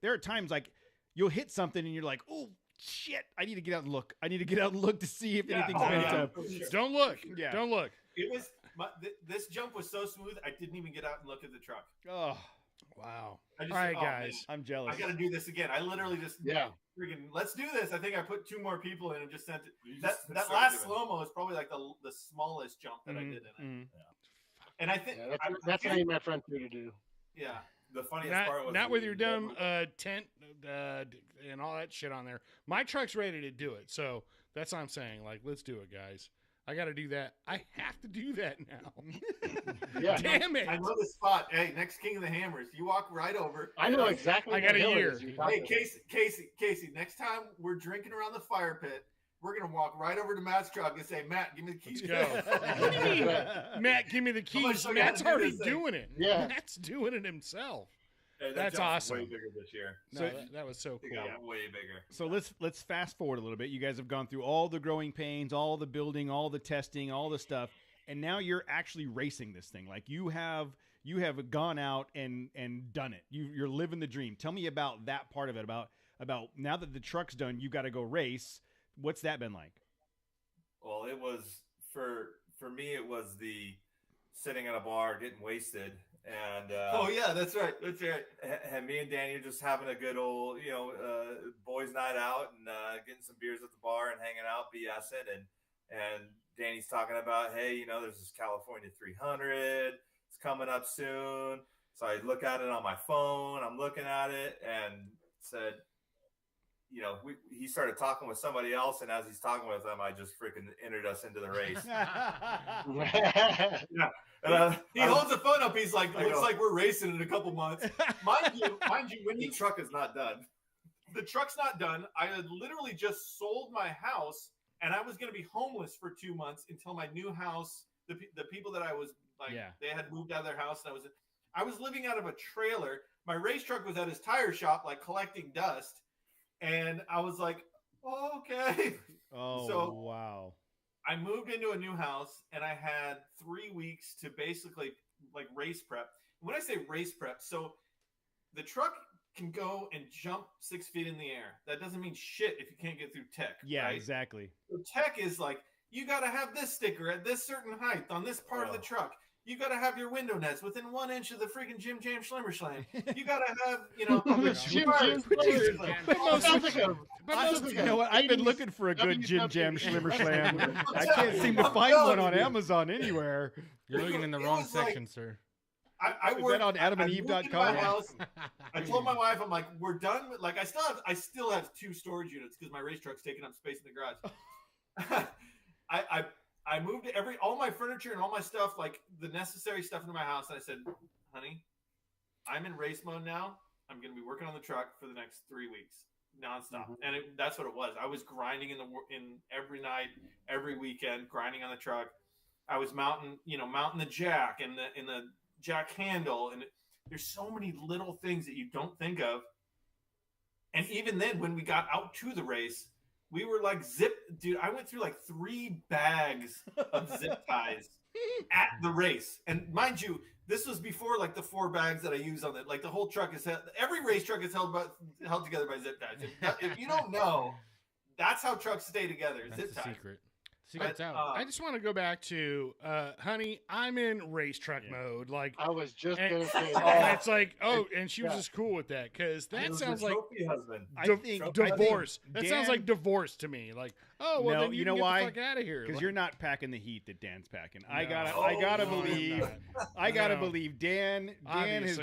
there are times like you'll hit something and you're like, oh shit, I need to get out and look. To see if anything's bent up. Sure. Don't look. Yeah. Don't look. It was this jump was so smooth. I didn't even get out and look at the truck. Oh. Wow. All right, guys. Man, I'm jealous. I got to do this again. I literally just freaking let's do this. I think I put 2 more people in and just sent it. That last slow-mo is probably like the smallest jump that I did in it. Mm-hmm. Yeah. And I think that's what I need my friend to do. Yeah. The funniest part was not with your dumb tent and all that shit on there. My truck's ready to do it, so that's what I'm saying. Like, let's do it, guys. I got to do that. I have to do that now. Damn it! I know the spot. Hey, next King of the Hammers. You walk right over. I know exactly. I got a year. Hey, Casey. Next time we're drinking around the fire pit, we're gonna walk right over to Matt's truck and say, "Matt, give me the keys." Let's go. What do you mean? Matt, give me the keys. Matt's already doing it. Yeah, Matt's doing it himself. Hey, that's awesome. Way bigger this year. No, that was so cool. Way bigger. So let's fast forward a little bit. You guys have gone through all the growing pains, all the building, all the testing, all the stuff, and now you're actually racing this thing. Like you have gone out and done it. You're living the dream. Tell me about that part of it. About now that the truck's done, you got to go race. What's that been like? Well, it was for me. It was the sitting at a bar getting wasted. And oh yeah, that's right. And me and Danny are just having a good old, boys' night out and getting some beers at the bar and hanging out, BSing. And Danny's talking about, hey, there's this California 300. It's coming up soon. So I look at it on my phone. I'm looking at it and said, he started talking with somebody else, and as he's talking with them, I just freaking entered us into the race. He holds the phone up. He's like, looks like we're racing in a couple months. Mind you, when the truck is not done. The truck's not done. I had literally just sold my house, and I was going to be homeless for 2 months until my new house. The people that I was like, they had moved out of their house, and I was living out of a trailer. My race truck was at his tire shop, like collecting dust. And I was like, oh, okay. Oh, so wow. I moved into a new house and I had 3 weeks to basically like race prep. When I say race prep, so the truck can go and jump 6 feet in the air. That doesn't mean shit if you can't get through tech. Yeah, right? exactly. So tech is like, You got to have this sticker at this certain height on this part of the truck. You got to have your window nets within 1 inch of the freaking Jim Jam Schlimmer Slam. You got to have, Jim Jam You know what? I've been looking for a good Jim Jam Schlimmer Slam. I can't seem to find one on Amazon anywhere. You're looking in the wrong section, sir. I Is that on AdamandEve.com? I told my wife, I'm like, we're done. Like, I still have 2 storage units because my race truck's taking up space in the garage. I moved all my furniture and all my stuff, like the necessary stuff into my house. And I said, honey, I'm in race mode now. I'm going to be working on the truck for the next 3 weeks nonstop. Mm-hmm. And that's what it was. I was grinding in every night, every weekend, grinding on the truck. I was mounting the jack and the jack handle. And there's so many little things that you don't think of. And even then, when we got out to the race, we were like dude, I went through like 3 bags of zip ties at the race. And mind you, this was before like the 4 bags that I use on it. Like the whole truck every race truck is held together by zip ties. If you don't know, that's how trucks stay together. That's zip ties. Secret. Secret's out. I just want to go back to, honey, I'm in race truck mode. Like I was just going to say that. And it's like, and she was just cool with that because that sounds like divorce. That sounds like divorce to me. Like, then you know get why? The fuck out of here. Because you're not packing the heat that Dan's packing. I gotta believe Dan is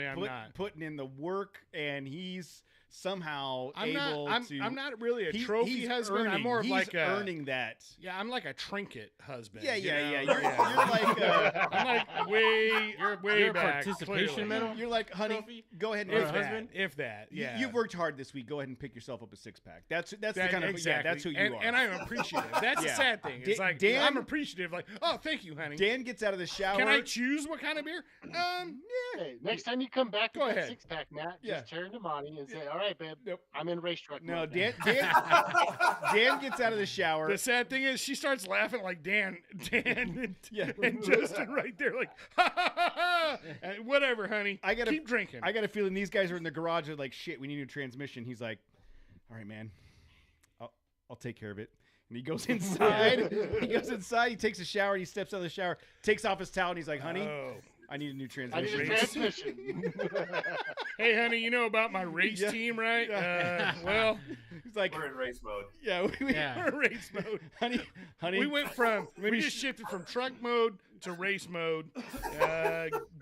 putting in the work, and he's somehow I'm not really a trophy husband. I'm more of like earning that. Yeah, I'm like a trinket husband. Yeah. You're like I'm like you're back. Participation medal. You're like, honey, trophy? Go ahead and if that. Yeah. You've worked hard this week. Go ahead and pick yourself up a 6-pack. That's the kind of that's who you are. And I'm appreciative. That's the sad thing. It's like Dan, I'm appreciative. Like, oh, thank you, honey. Dan gets out of the shower. Can I choose what kind of beer? Hey, next time you come back to that 6-pack, Matt, just turn to Monty and say, all right, babe, I'm in race truck. No, Dan gets out of the shower. The sad thing is she starts laughing like Dan and Justin right there, like, ha, ha, ha, ha. And whatever, honey. Keep drinking. I got a feeling these guys are in the garage. They're like, shit, we need a transmission. He's like, all right, man, I'll take care of it. And he goes inside. He takes a shower. He steps out of the shower, takes off his towel, and he's like, honey, I need a new transmission. Hey, honey, you know about my race team, right? Well, he's like, we're in race mode. Yeah, we're in race mode. honey. We just shifted from truck mode to race mode.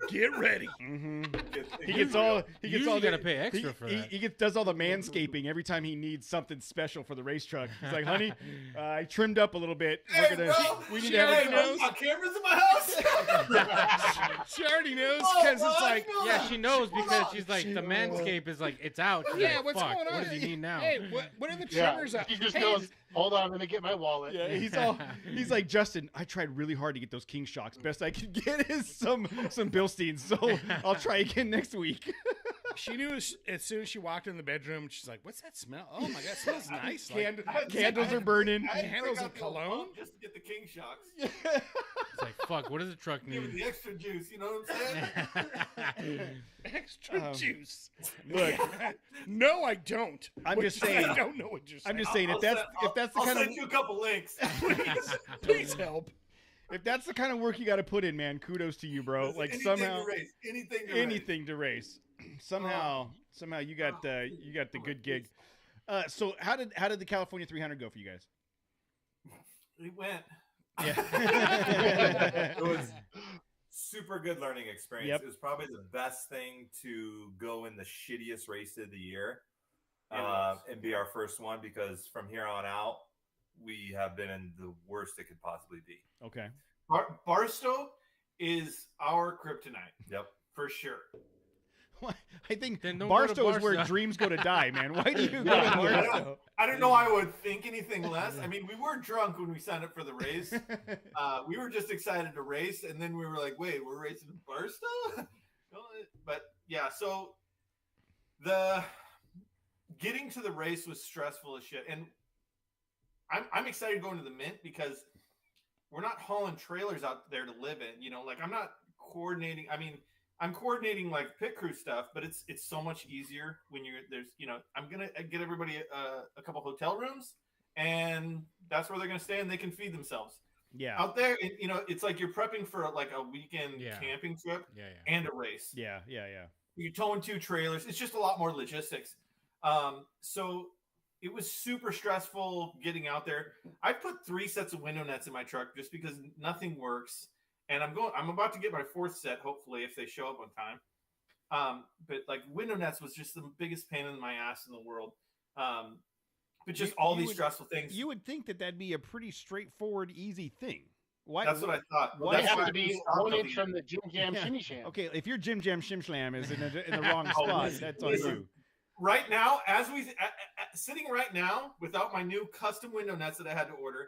Get ready. Mm-hmm. He gets all got to pay extra for that. He does all the manscaping every time he needs something special for the race truck. He's like, honey, I trimmed up a little bit. We need to have cameras in my house. She already knows because it's like, she knows because she's like, the manscape is like, it's out. She's like, what's going on? What does he need now? Hey, what are the trimmers out? He just goes, hold on, I'm gonna get my wallet. Yeah, he's like, Justin, I tried really hard to get those King Shocks. Best I could get is some Bilsteins, so I'll try again next week. She knew as soon as she walked in the bedroom, she's like, what's that smell? Oh my god, it smells nice. Candles are burning. Candles and cologne? Just to get the King Shocks. It's like, fuck, what does the truck need? Give it the extra juice, you know what I'm saying? Extra juice. Look, no, I don't. I'm just saying. I don't know what you're saying. I'm just saying, if that's the kind of... I'll send you a couple links. Please help. If that's the kind of work you got to put in, man, kudos to you, bro. Like somehow, anything to race. Somehow you got the good gig. So how did the California 300 go for you guys? It went. Yeah. It was super good learning experience. Yep. It was probably the best thing to go in the shittiest race of the year and be our first one, because from here on out, we have been in the worst it could possibly be. Okay. Barstow is our kryptonite. Yep. For sure. I think Barstow is where dreams go to die, man. Why do you go to Barstow? I don't know. I would think anything less. I mean, we were drunk when we signed up for the race. We were just excited to race, and then we were like, "Wait, we're racing in Barstow?" But yeah, so the getting to the race was stressful as shit, and I'm excited going to the Mint because we're not hauling trailers out there to live in. You know, like I'm not coordinating. I mean, I'm coordinating like pit crew stuff, but it's so much easier when I'm gonna get everybody a couple hotel rooms, and that's where they're gonna stay, and they can feed themselves. out there. It's like you're prepping for like a weekend camping trip and a race. Yeah. You're towing 2 trailers. It's just a lot more logistics. So it was super stressful getting out there. I put 3 sets of window nets in my truck just because nothing works. And I'm about to get my 4th set, hopefully, if they show up on time. But like window nets was just the biggest pain in my ass in the world. But just all these stressful things. You would think that'd be a pretty straightforward, easy thing. Why? That's what I thought. Why have to be 1 inch from the Jim Jam Shimmy Sham? Okay, if your Jim Jam Shim Shlam is in the wrong spot, that's on you. Right now, as we sitting right now without my new custom window nets that I had to order,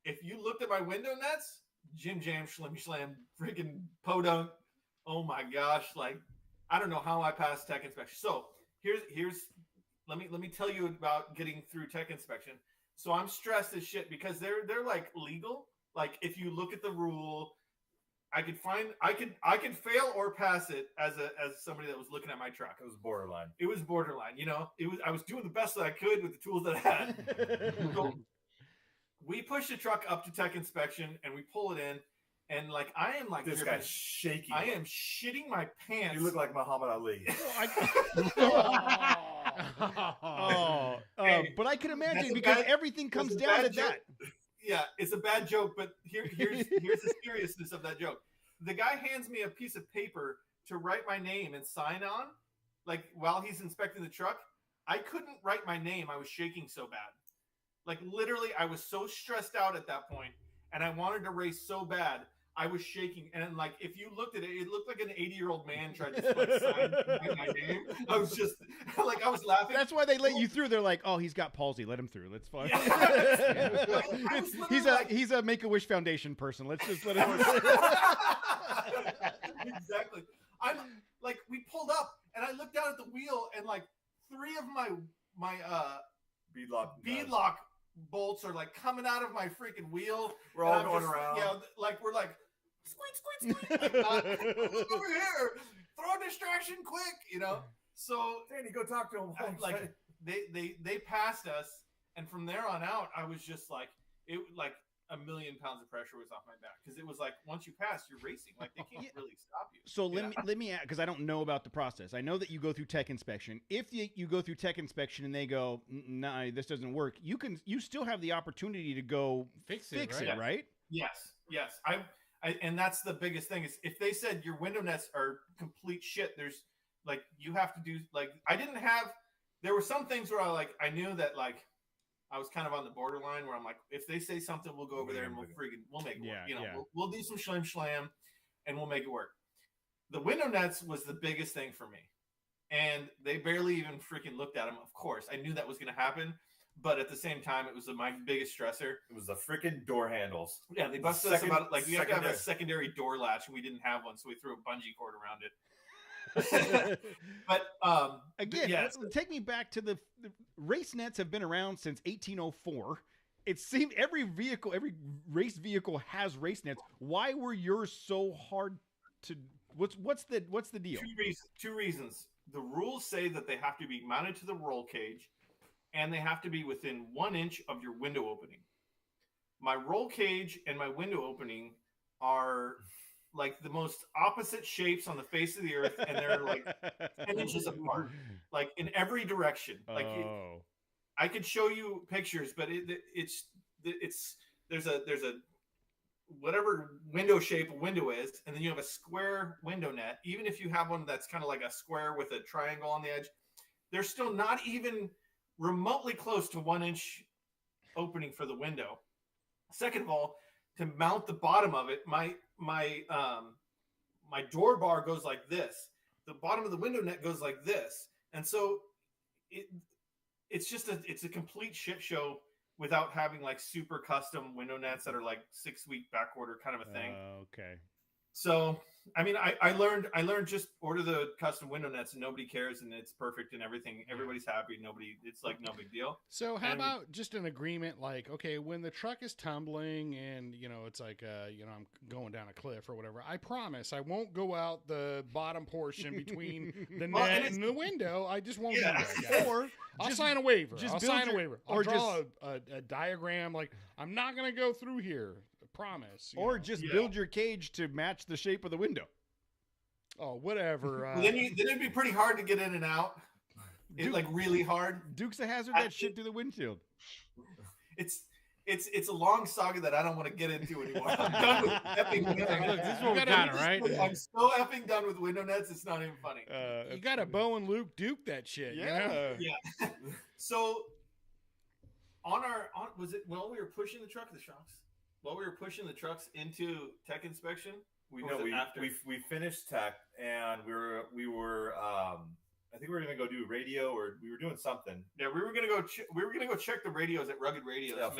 if you looked at my window nets, Jim Jam Shlim Shlam, freaking podunk. Oh my gosh! Like I don't know how I passed tech inspection. So here's let me tell you about getting through tech inspection. So I'm stressed as shit because they're like legal. Like if you look at the rule, I could fail or pass it as somebody that was looking at my truck. It was borderline. It was borderline. I was doing the best that I could with the tools that I had. So we push the truck up to tech inspection and we pull it in, and like I am like this guy's shaking. I am shitting my pants. You look like Muhammad Ali. But I can imagine because everything comes down to that. Yeah, it's a bad joke, but here's the seriousness of that joke. The guy hands me a piece of paper to write my name and sign on, like while he's inspecting the truck. I couldn't write my name. I was shaking so bad. Like literally, I was so stressed out at that point, and I wanted to race so bad. I was shaking, and like if you looked at it, it looked like an 80-year-old man tried to sign my name. I was just like I was laughing. That's why they let you through. They're like, "Oh, he's got palsy. Let him through. That's fine." Yeah. He's a Make-A-Wish Foundation person. Let's just let him. Exactly. I'm like we pulled up, and I looked down at the wheel, and like 3 of my beadlock bolts are like coming out of my freaking wheel. We're all going around. Yeah, like we're like squeak, squeak, squeak. Like, over here, throw a distraction quick, So Danny, go talk to him. Like they passed us, and from there on out, I was just like a million pounds of pressure was off my back because it was like once you pass, you're racing. Like they can't really stop you. So let me add, because I don't know about the process. I know that you go through tech inspection. If you go through tech inspection and they go, "Nah, this doesn't work," you still have the opportunity to go fix it, right? Yes. I and that's the biggest thing is if they said your window nets are complete shit, there's like you have to do like I didn't have. There were some things where I knew that like. I was kind of on the borderline where I'm like, if they say something, we'll go over there and we'll make it work. We'll do some shlam and we'll make it work. The window nets was the biggest thing for me. And they barely even freaking looked at them. Of course, I knew that was going to happen. But at the same time, it was my biggest stressor. It was the freaking door handles. Yeah, they busted us about like we had to have a secondary door latch and we didn't have one. So we threw a bungee cord around it. But again, yes. Take me back to the race nets have been around since 1804. It seemed every race vehicle has race nets. Why were yours so hard to? What's the deal? 2 reasons. The rules say that they have to be mounted to the roll cage, and they have to be within 1 inch of your window opening. My roll cage and my window opening are like the most opposite shapes on the face of the earth, and they're like 10 inches apart, like in every direction. Like I could show you pictures, but it's there's a whatever window shape a window is, and then you have a square window net. Even if you have one that's kind of like a square with a triangle on the edge, they're still not even remotely close to 1 inch opening for the window. Second of all, to mount the bottom of it, my door bar goes like this. The bottom of the window net goes like this, and so it's a complete shit show without having like super custom window nets that are like 6-week back order kind of a thing. Okay. So I mean, I learned just order the custom window nets and nobody cares and it's perfect and everything. Everybody's happy. It's like no big deal. So how about just an agreement? Like, okay, when the truck is tumbling and it's like, I'm going down a cliff or whatever, I promise I won't go out the bottom portion between the net and the window. I just won't do that. Or I'll sign a waiver. I'll draw a diagram. Like I'm not going to go through here. promise. Or just build your cage to match the shape of the window. Oh, whatever. Well, then it'd be pretty hard to get in and out. It's like really hard. Dukes of Hazzard that shit through the windshield. It's a long saga that I don't want to get into anymore. I'm done with effing window nets. Look, this is what we got, right? I'm so effing done with window nets. It's not even funny. You got to Bo and Luke Duke that shit. Yeah. You know? Yeah. So was it while we were pushing the truck, the shocks? While we were pushing the trucks into tech inspection, we finished tech and we were I think we were gonna go do radio, or we were doing something. Yeah, we were gonna go check the radios at Rugged Radios. Yeah,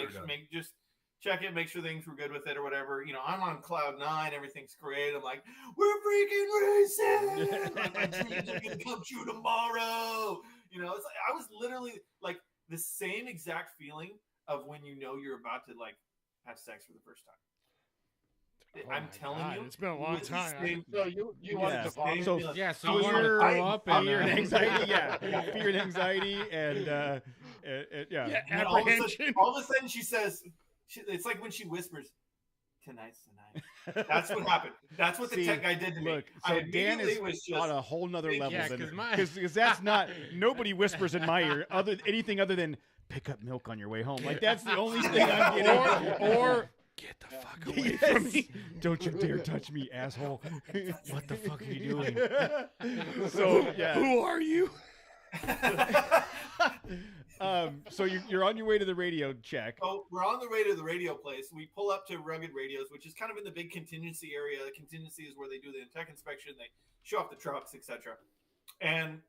just check it, make sure things were good with it or whatever. You know, I'm on cloud 9, everything's great. I'm like, we're freaking racing. My dreams are gonna come true tomorrow. You know, it's like I was literally like the same exact feeling of when you know you're about to like have sex for the first time. I'm telling you, it's been a long time. So you wanted to vomit? So you want to throw up and fear and anxiety, fear and anxiety, and apprehension. All of a sudden, she says, "It's like when she whispers, tonight's the night." That's what happened. That's what the tech guy did to me. Look, so Dan is on a whole nother level because that's not nobody whispers in my ear anything other than pick up milk on your way home. Like that's the only thing I'm getting. Or get the fuck away from me. Don't you dare touch me, asshole. What the fuck are you doing? So, who are you? So you're on your way to the radio check. So we're on the way to the radio place. We pull up to Rugged Radios, which is kind of in the big contingency area. The contingency is where they do the tech inspection. They show off the trucks, etc. And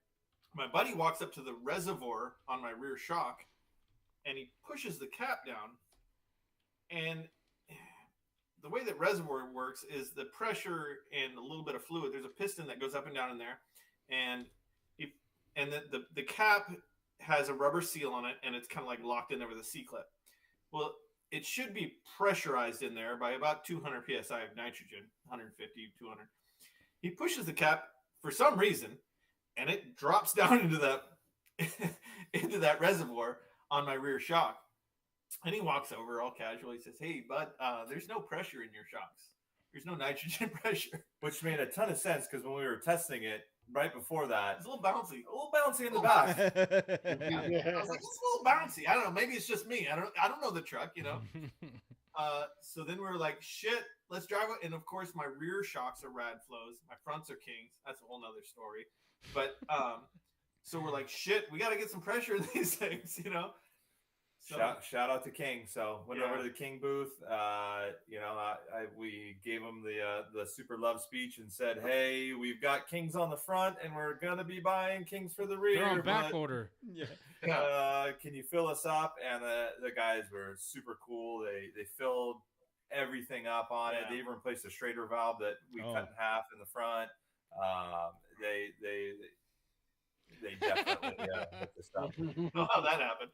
my buddy walks up to the reservoir on my rear shock, and he pushes the cap down. And the way that reservoir works is the pressure and a little bit of fluid. There's a piston that goes up and down in there, and the cap has a rubber seal on it, and it's kind of like locked in over the C-clip. Well, it should be pressurized in there by about 200 psi of nitrogen, 150, 200. He pushes the cap for some reason, and it drops down into that reservoir on my rear shock. And he walks over all casual. He says, "Hey, bud, there's no pressure in your shocks. There's no nitrogen pressure." Which made a ton of sense because when we were testing it right before that, it's a little bouncy. A little bouncy in the back. I was like, it's a little bouncy. I don't know. Maybe it's just me. I don't know the truck, you know. So then we're like, shit, let's drive it. And of course, my rear shocks are rad flows. My fronts are kings. That's a whole nother story. But so we're like, shit, we got to get some pressure in these things, you know. So, shout out to King. So went over to the King booth. We gave him the super love speech and said, "Hey, we've got Kings on the front, and we're gonna be buying Kings for the rear. They're on back order. Can you fill us up?" And the guys were super cool. They filled everything up on it. They even replaced the Schrader valve that we cut in half in the front. They definitely hit the stuff. Oh, how that happened.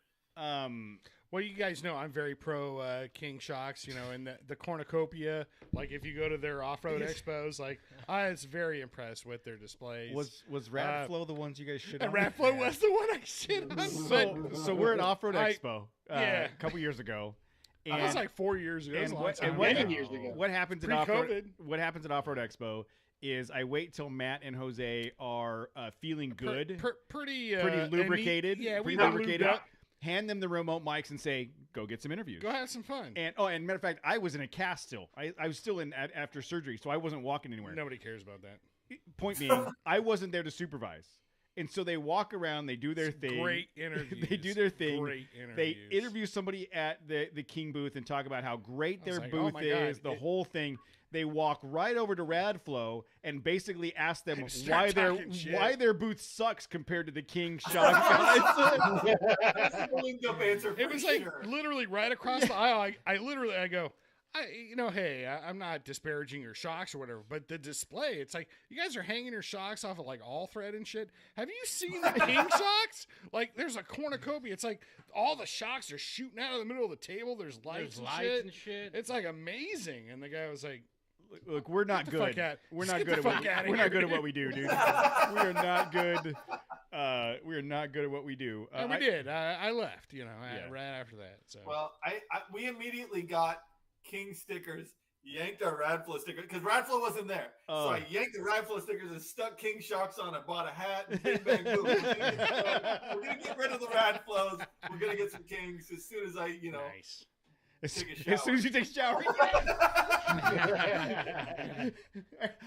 Well, you guys know I'm very pro King shocks, you know, and the cornucopia. Like if you go to their off-road expos, like I was very impressed with their displays. Was Radflow the ones you guys shit on? Radflow was the one I shit on. So we're at Off-Road Expo a couple years ago. And that was like 4 years ago. What happens at Off-Road Expo is I wait till Matt and Jose are feeling good, pretty lubricated, we lubricated. Hand them the remote mics and say, "Go get some interviews. Go have some fun." And matter of fact, I was in a cast still. I was still in after surgery, so I wasn't walking anywhere. Nobody cares about that. Point being, I wasn't there to supervise. And so they walk around, they do their thing. Great interviews. They do their thing. Great interviews. They interview somebody at the King booth and talk about how great their booth is, the whole thing. They walk right over to Radflow and basically ask them why their booth sucks compared to the King shop guys. It was like literally right across the aisle. I go, hey, I'm not disparaging your shocks or whatever, but the display, it's like you guys are hanging your shocks off of like all thread and shit. Have you seen the King shocks? Like there's a cornucopia. It's like all the shocks are shooting out of the middle of the table. There's lights and shit. It's like amazing. And the guy was like, "Look, we're not good. We're not good at what we do, dude. We are not good. We are not good at what we do." And we did. I left, right after that. So well, we immediately got King stickers, yanked our Radflow sticker because Radflow wasn't there. So I yanked the Radflow stickers and stuck King shocks on. I bought a hat and bing bang boom. We're gonna get rid of the Radflows. We're gonna get some Kings as soon as I, Nice. take a shower. As soon as you take a shower.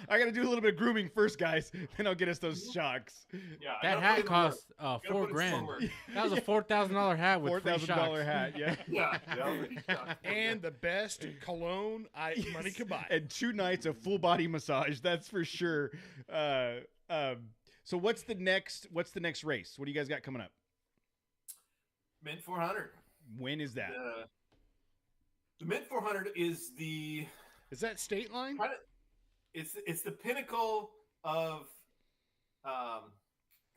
I got to do a little bit of grooming first, guys. Then I'll get us those shocks. Yeah, That hat cost $4,000. That was a $4,000 hat with free shocks. $4,000 hat, yeah. Yeah. And the best cologne money could buy. And 2 nights of full body massage. That's for sure. So what's the next race? What do you guys got coming up? Mint 400. When is that? The Mint 400 is the. Is that state line? It's the pinnacle of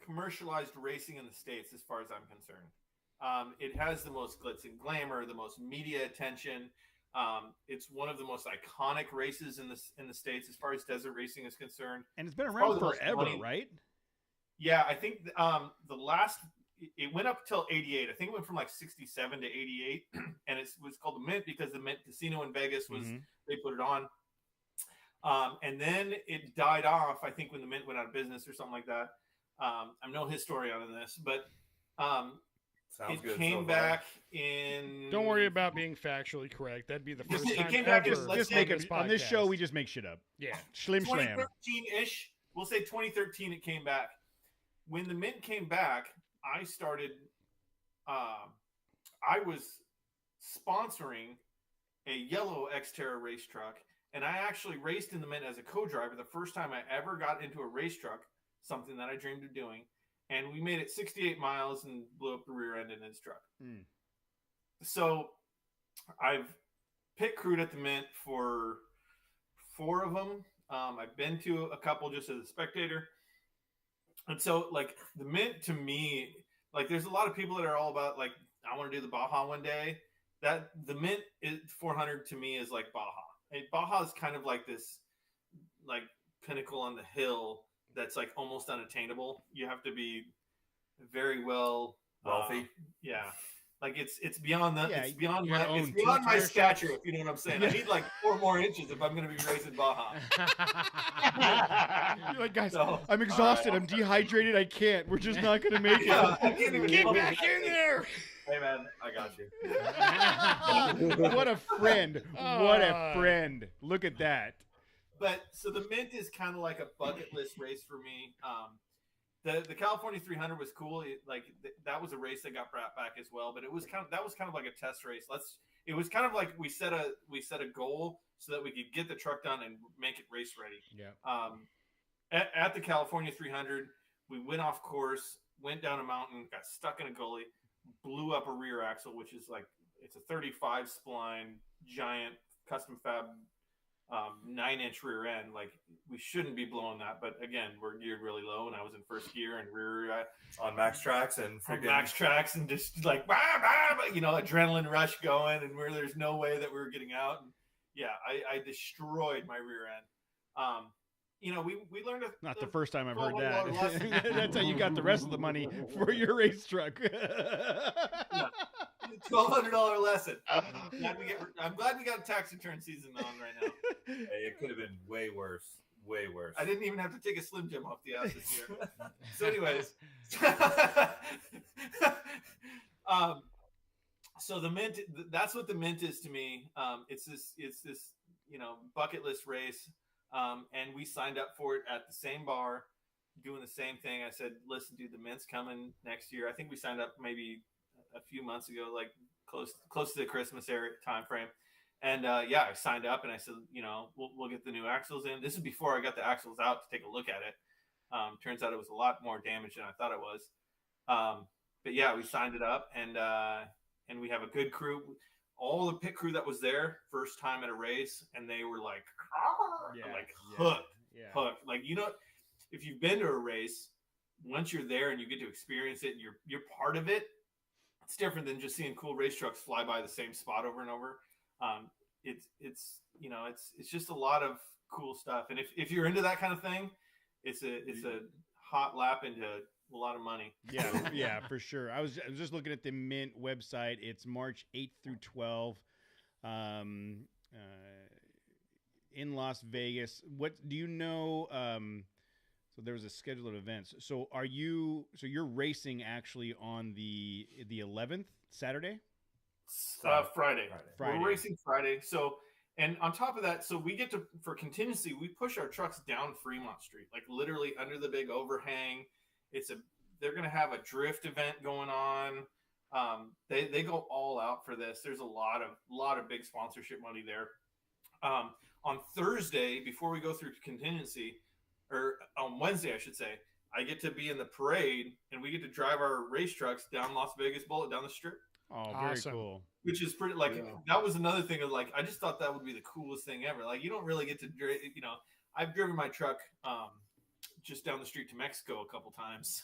commercialized racing in the States, as far as I'm concerned. It has the most glitz and glamour, the most media attention. It's one of the most iconic races in the States as far as desert racing is concerned. And it's been around forever, right? Yeah, I think the last. It went up till 88. I think it went from like 67 to 88. And it was called the Mint because the Mint Casino in Vegas was, they put it on. And then it died off, I think, when the Mint went out of business or something like that. I'm no historian on this, but it came back in. Don't worry about being factually correct. That'd be the first time came back ever. Just make it on this show. We just make shit up. Yeah, Schlim Schlam. 2013-ish. We'll say 2013. It came back. When the Mint came back, I started. I was sponsoring a yellow Xterra race truck, and I actually raced in the Mint as a co-driver. The first time I ever got into a race truck, something that I dreamed of doing, and we made it 68 miles and blew up the rear end in his truck. So I've pit crewed at the Mint for 4 of them. I've been to a couple just as a spectator. And so, like, the Mint to me, like, there's a lot of people that are all about, like, I want to do the Baja one day. That the Mint 400 to me is like Baja. And Baja is kind of like this, like, pinnacle on the hill that's, like, almost unattainable. You have to be very wealthy. Yeah. Like, it's beyond that. Yeah, it's beyond my stature, if you know what I'm saying. I need like 4 more inches if I'm going to be racing Baja. You're like, guys, I'm exhausted. I'm dehydrated. I can't. We're just not going to make it. I can't even get back in there. Hey, man, I got you. What a friend. What a friend. Look at that. But so the Mint is kind of like a bucket list race for me. The California 300 was cool. That was a race that got brought back as well, but that was kind of like a test race. It was kind of like we set a goal so that we could get the truck done and make it race ready. Yeah. At the California 300, we went off course, went down a mountain, got stuck in a gully, blew up a rear axle, which is like, it's a 35 spline giant custom fab 9-inch rear end. Like, we shouldn't be blowing that, but again, we're geared really low, and I was in first gear and rear on max tracks and just like bah, bah, bah, adrenaline rush going, and where there's no way that we were getting out. And yeah, I destroyed my rear end. We learned not the first time I've heard that. That's how you got the rest of the money for your race truck. $1,200 lesson. I'm glad we got a tax return season on right now. Hey, it could have been way worse. Way worse. I didn't even have to take a Slim Jim off the ass this year. So, anyways, so the Mint. That's what the Mint is to me. It's this bucket list race, and we signed up for it at the same bar, doing the same thing. I said, "Listen, dude, the Mint's coming next year." I think we signed up maybe a few months ago, like close to the Christmas area time frame. And I signed up and I said, we'll get the new axles in. This is before I got the axles out to take a look at it. Turns out it was a lot more damage than I thought it was. But yeah, we signed it up, and we have a good crew. All the pit crew that was there, first time at a race, and they were like, hooked. Like, if you've been to a race, once you're there and you get to experience it, and you're part of it. It's different than just seeing cool race trucks fly by the same spot over and over. It's just a lot of cool stuff. And if you're into that kind of thing, it's a hot lap into a lot of money. Yeah, for sure. I was just looking at the Mint website. It's March 8th through 12. in Las Vegas. What do you know? So there was a schedule of events. So you're racing actually on the 11th, Saturday? Friday. We're racing Friday. So, and on top of that, so we get to, for contingency, we push our trucks down Fremont Street, like literally under the big overhang. They're going to have a drift event going on. They go all out for this. There's a lot of big sponsorship money there. On Thursday, before we go through contingency, or on Wednesday, I should say, I get to be in the parade, and we get to drive our race trucks down Las Vegas Boulevard, down the strip. Oh, very cool. Which is pretty, that was another thing of, I just thought that would be the coolest thing ever. Like, you don't really get to, I've driven my truck just down the street to Mexico a couple times,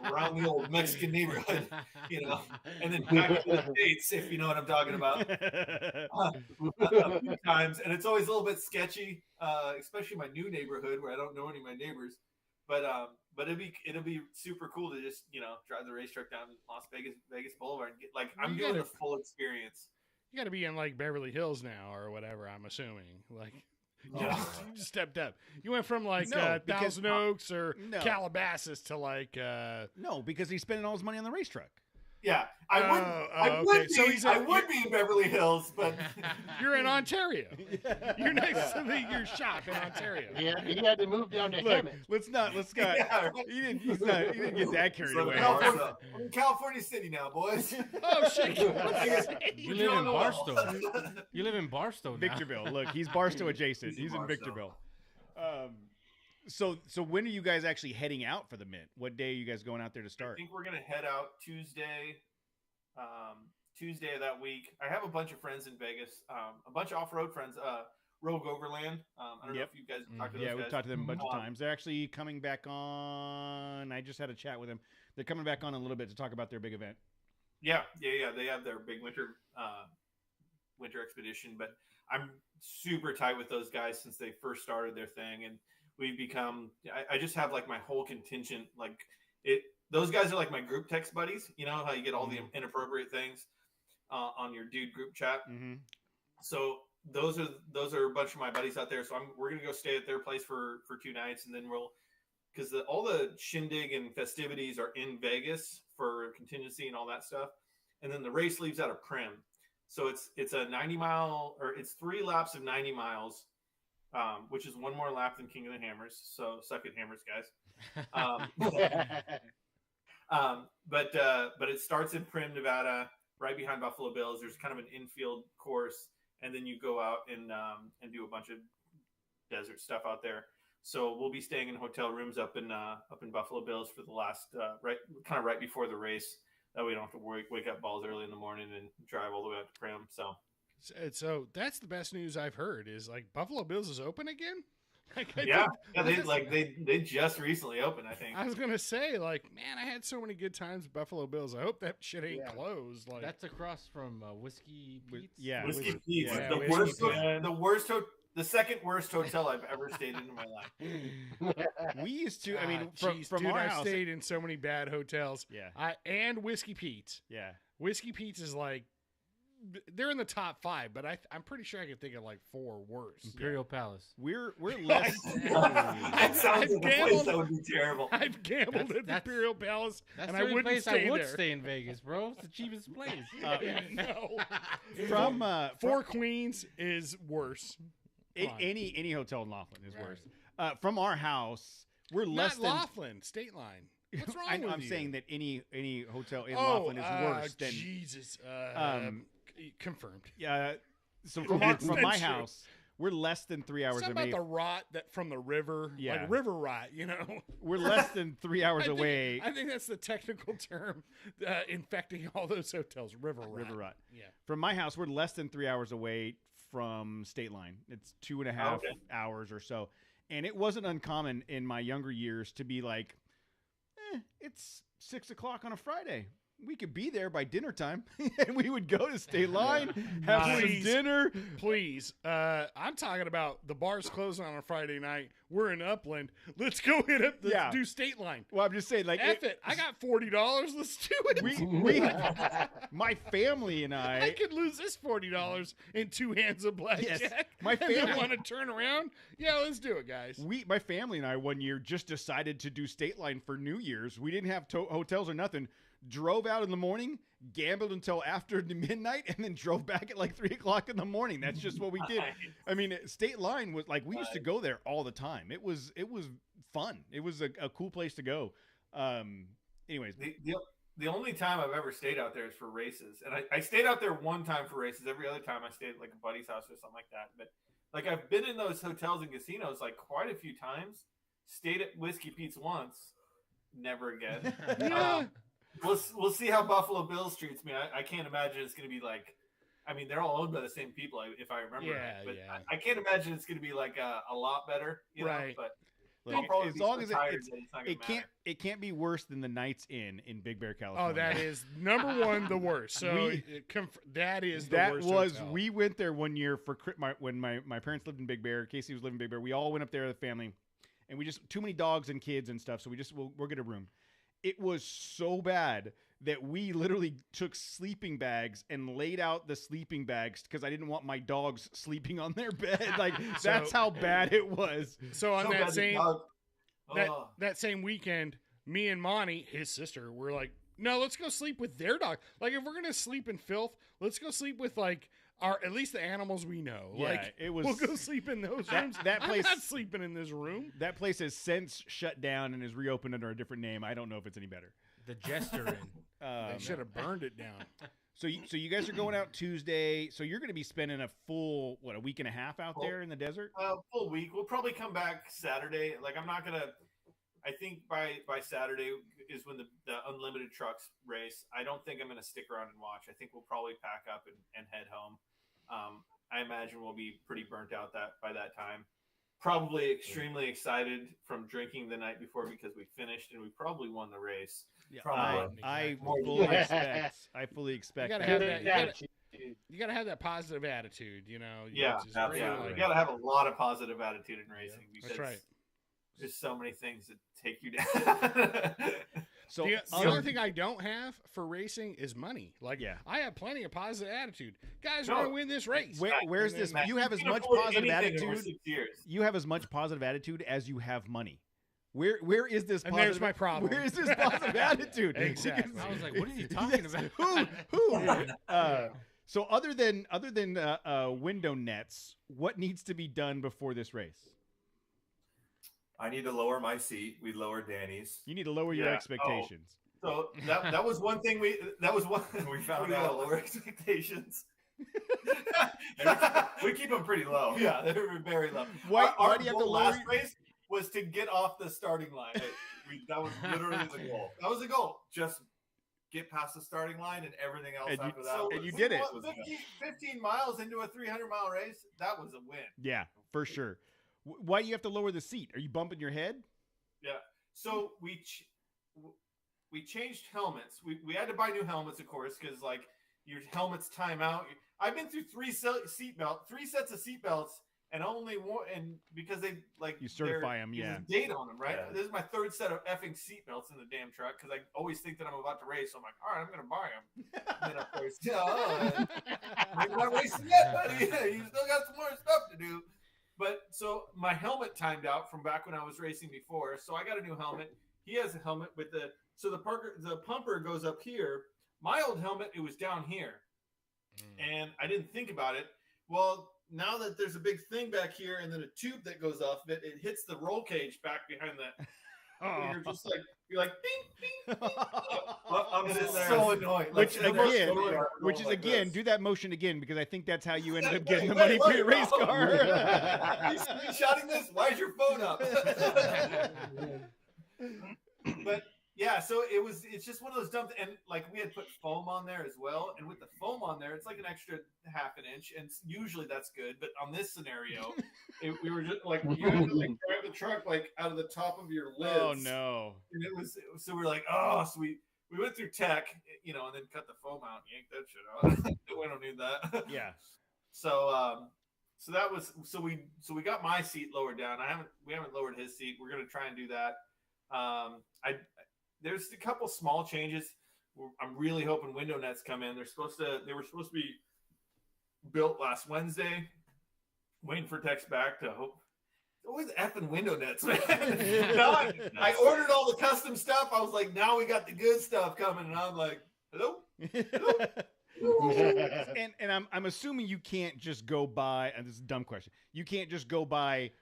around the old Mexican neighborhood, and then back to the States, if you know what I'm talking about. A few times, and it's always a little bit sketchy, especially my new neighborhood where I don't know any of my neighbors. But it'll be super cool to just drive the race truck down Las Vegas Boulevard and get I'm getting the full experience. You got to be in Beverly Hills now or whatever. I'm assuming you just stepped up. You went from Thousand Oaks or Calabasas to no, because he's spending all his money on the race truck. Yeah, I would be in Beverly Hills, but you're in Ontario. You're next to your shop in Ontario. Yeah, he had to move down to Hammond. Let's not. He didn't get that carried away. I'm in California City now, boys. Oh shit! You live in Barstow. You live in Barstow now. Victorville. Look, he's Barstow adjacent. He's in Victorville. So when are you guys actually heading out for the Mint? What day are you guys going out there to start? I think we're going to head out Tuesday of that week. I have a bunch of friends in Vegas, a bunch of off-road friends, Rogue Overland. I don't know if you guys talked to those guys. We've talked to them a bunch of times. They're actually coming back on. I just had a chat with them. They're coming back on a little bit to talk about their big event. Yeah. They have their big winter expedition, but I'm super tight with those guys since they first started their thing, and we've become. I just have my whole contingent. Those guys are my group text buddies. You know how you get all the inappropriate things on your dude group chat. Mm-hmm. So those are a bunch of my buddies out there. So we're gonna go stay at their place for 2 nights, and then because all the shindig and festivities are in Vegas for contingency and all that stuff, and then the race leaves out of Prim. So it's a 90-mile, or it's 3 laps of 90 miles. Which is one more lap than King of the Hammers. So suck it, Hammers, guys. But it starts in Prim, Nevada, right behind Buffalo Bills. There's kind of an infield course, and then you go out and do a bunch of desert stuff out there. So we'll be staying in hotel rooms up in Buffalo Bills for the last right before the race. That way we don't have to wake up balls early in the morning and drive all the way out to Prim. So that's the best news I've heard is Buffalo Bills is open again. They just recently opened. I think I was gonna say man, I had so many good times at Buffalo Bills. I hope that shit ain't closed. That's across from Whiskey Pete's. Yeah, Whiskey Pete's. The second worst hotel I've ever stayed in my life. We used to. I mean, from our house, I stayed in so many bad hotels. Yeah, and Whiskey Pete's. Yeah, Whiskey Pete's is they're in the top 5, but I'm pretty sure I can think of 4 worse. Imperial Palace. We're less. That sounds like a place that would be terrible. I've gambled at Imperial Palace, and I wouldn't place stay I would there. stay in Vegas, bro. It's the cheapest place. No. From Four Queens is worse. Any hotel in Laughlin is worse. From our house, we're less than Laughlin, State Line. What's wrong with I'm you? saying that any hotel in Laughlin is worse than Jesus. Confirmed. Yeah. So from my house, we're less than 3 hours away. About the rot from the river, river rot. We're less than 3 hours away. I think that's the technical term infecting all those hotels. River rot. Yeah. From my house, we're less than 3 hours away from State Line. It's 2.5 hours or so, and it wasn't uncommon in my younger years to be it's 6 o'clock on a Friday. we could be there by dinner time, and we would go to State Line, have some dinner. Please. I'm talking about the bar's closing on a Friday night. We're in Upland. Let's go hit up do State Line. Well, I'm just saying, like, F it. I got $40. Let's do it. My family and I could lose this $40 in 2 hands of blackjack. Yes, my family and then want to turn around. Yeah, let's do it, guys. My family and I one year just decided to do State Line for New Year's. We didn't have hotels or nothing. Drove out in the morning, gambled until after midnight, and then drove back at like 3 o'clock in the morning. That's just what we did. I mean, State Line was like, we used to go there all the time. It was fun. It was a cool place to go. Anyways, the only time I've ever stayed out there is for races, and I stayed out there one time for races. Every other time I stayed at like a buddy's house or something like that. But like I've been in those hotels and casinos like quite a few times. Stayed at Whiskey Pete's once, never again. Yeah. We'll see how Buffalo Bills treats me. I can't imagine it's going to be like. I mean, they're all owned by the same people, if I remember right. But I can't imagine it's going to be like a lot better, you know. But as long as it can't be worse than the Nights Inn in Big Bear, California. Oh, that is number one, the worst. So that is the worst. Hotel. We went there one year for when my parents lived in Big Bear. Casey was living in Big Bear. We all went up there as a family, and we just too many dogs and kids and stuff. So we'll get a room. It was so bad that we literally took sleeping bags and laid out the sleeping bags because I didn't want my dogs sleeping on their bed. Like that's how bad it was. So on that same weekend, me and Monty, his sister, were like, no, let's go sleep with their dog. Like if we're gonna sleep in filth, let's go sleep with like at least the animals we know. Yeah, like it was. We'll go sleep in those rooms. That place, I'm not sleeping in this room. That place has since shut down and is reopened under a different name. I don't know if it's any better. The Jester Inn. They should have burned it down. So you guys are going out Tuesday. So you're going to be spending a full a week and a half out there in the desert. Full week. We'll probably come back Saturday. Like I'm not gonna. I think by Saturday is when the unlimited trucks race. I don't think I'm going to stick around and watch. I think we'll probably pack up and head home. I imagine we'll be pretty burnt out by that time. Probably extremely excited from drinking the night before because we finished and we probably won the race. Yeah, I fully expect. You gotta have that. You gotta have that positive attitude. You know. Yeah, absolutely. You gotta have a lot of positive attitude in racing. Because that's right. There's so many things that take you down. So the other thing I don't have for racing is money. Like, I have plenty of positive attitude. Guys, we're gonna win this race. Where's this? You have as much positive attitude. You have as much positive attitude as you have money. Where is this? And there's my problem. Where is this positive attitude? Exactly. I was like, what are you talking about? Who? So other than window nets, what needs to be done before this race? I need to lower my seat. We lowered Danny's. You need to lower your expectations. So that was one thing we found out. Lower expectations. We keep them pretty low. Yeah, they were very low. Why do you have to lower? Last race was to get off the starting line. That was literally the goal. That was the goal. Just get past the starting line and everything else after that. And you did it. 15 miles into a 300-mile race, that was a win. Yeah, for sure. Why do you have to lower the seat? Are you bumping your head? Yeah. So we changed helmets. We had to buy new helmets, of course, because like your helmets time out. I've been through three sets of seatbelts, and only one. And because they you certify them, there's a date on them, right? Yeah. This is my third set of effing seatbelts in the damn truck because I always think that I'm about to race. So I'm like, all right, I'm gonna buy them. And then of course, I'm not racing yet, buddy. You still got some more stuff to do. But so my helmet timed out from back when I was racing before. So I got a new helmet. He has a helmet with the pumper goes up here. My old helmet, it was down here. And I didn't think about it. Well, now that there's a big thing back here and then a tube that goes off of it, it hits the roll cage back behind that. Oh. You're like, bing, bing, bing. I'm sitting there. So annoying. Which is again, do that motion again because I think that's how you ended up getting the money for your race car. You screenshotting this? Why is your phone up? But yeah, so it's just one of those dumb and like we had put foam on there as well, and with the foam on there, it's like an extra half an inch, and usually that's good. But on this scenario, we were just like you had to like grab the truck like out of the top of your lids. Oh no! And it was so we're like, oh, so we we went through tech, and then cut the foam out and yanked that shit out. We don't need that. Yeah. So we got my seat lowered down. We haven't lowered his seat. We're gonna try and do that. There's a couple small changes. I'm really hoping window nets come in. They were supposed to be built last Wednesday. Waiting for text back to hope. Always effing window nets, man. I ordered all the custom stuff. I was like, now we got the good stuff coming, and I'm like, hello. and I'm assuming you can't just go buy. And this is a dumb question. You can't just go buy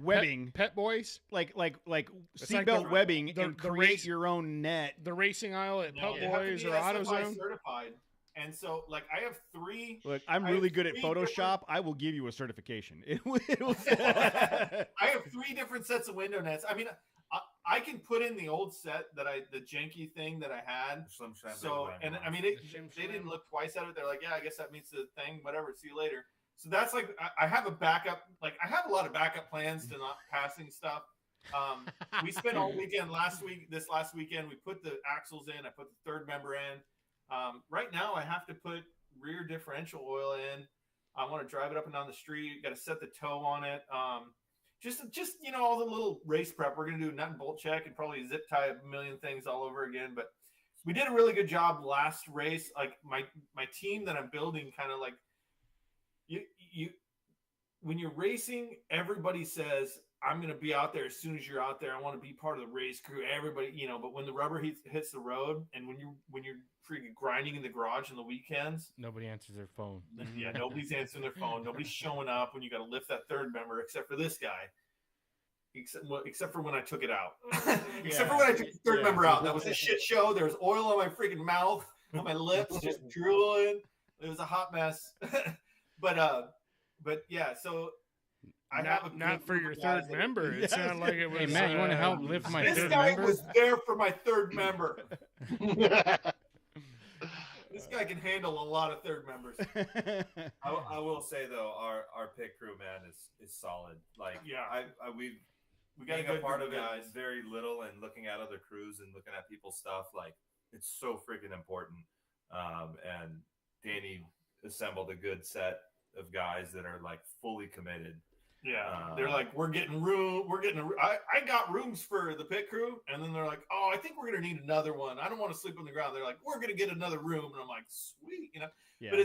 webbing, pet boys, like like seatbelt webbing, and create your own net. The racing aisle at Pet Boys or SFI AutoZone. certified. And so, like, I have 3. Look, I'm really good at Photoshop. I will give you a certification. I have 3 different sets of window nets. I mean, I can put in the old set the janky thing that I had. So, and I mean, they didn't look twice at it. They're like, yeah, I guess that meets the thing. Whatever. See you later. So that's like, I have a backup. Like, I have a lot of backup plans to not passing stuff. We spent all weekend this last weekend, we put the axles in. I put the third member in. Right now, I have to put rear differential oil in. I want to drive it up and down the street. Got to set the toe on it. Just all the little race prep. We're gonna do a nut and bolt check and probably zip tie a million things all over again. But we did a really good job last race. Like my team that I'm building, kind of like you when you're racing, everybody says, I'm going to be out there as soon as you're out there. I want to be part of the race crew. Everybody, but when the rubber hits the road and when you're freaking grinding in the garage on the weekends, nobody answers their phone. Yeah, nobody's answering their phone. Nobody's showing up when you got to lift that third member, except for this guy. Except for when I took it out. Except for when I took the third member out. That was a shit show. There was oil on my freaking mouth, on my lips, just drooling. It was a hot mess. But yeah, so I have not for your third member. It sounded like it was. Hey Matt, you want to help lift my third member? This guy was there for my third member. This guy can handle a lot of third members. I will say though, our pit crew, man, is solid. Like, yeah, we got a part of it very little, and looking at other crews and looking at people's stuff, like, it's so freaking important. And Danny assembled a good set of guys that are like fully committed. Yeah, they're like, we're getting room. I got rooms for the pit crew, and then they're like, oh, I think we're gonna need another one. I don't want to sleep on the ground. They're like, we're gonna get another room, and I'm like, sweet, Yeah. But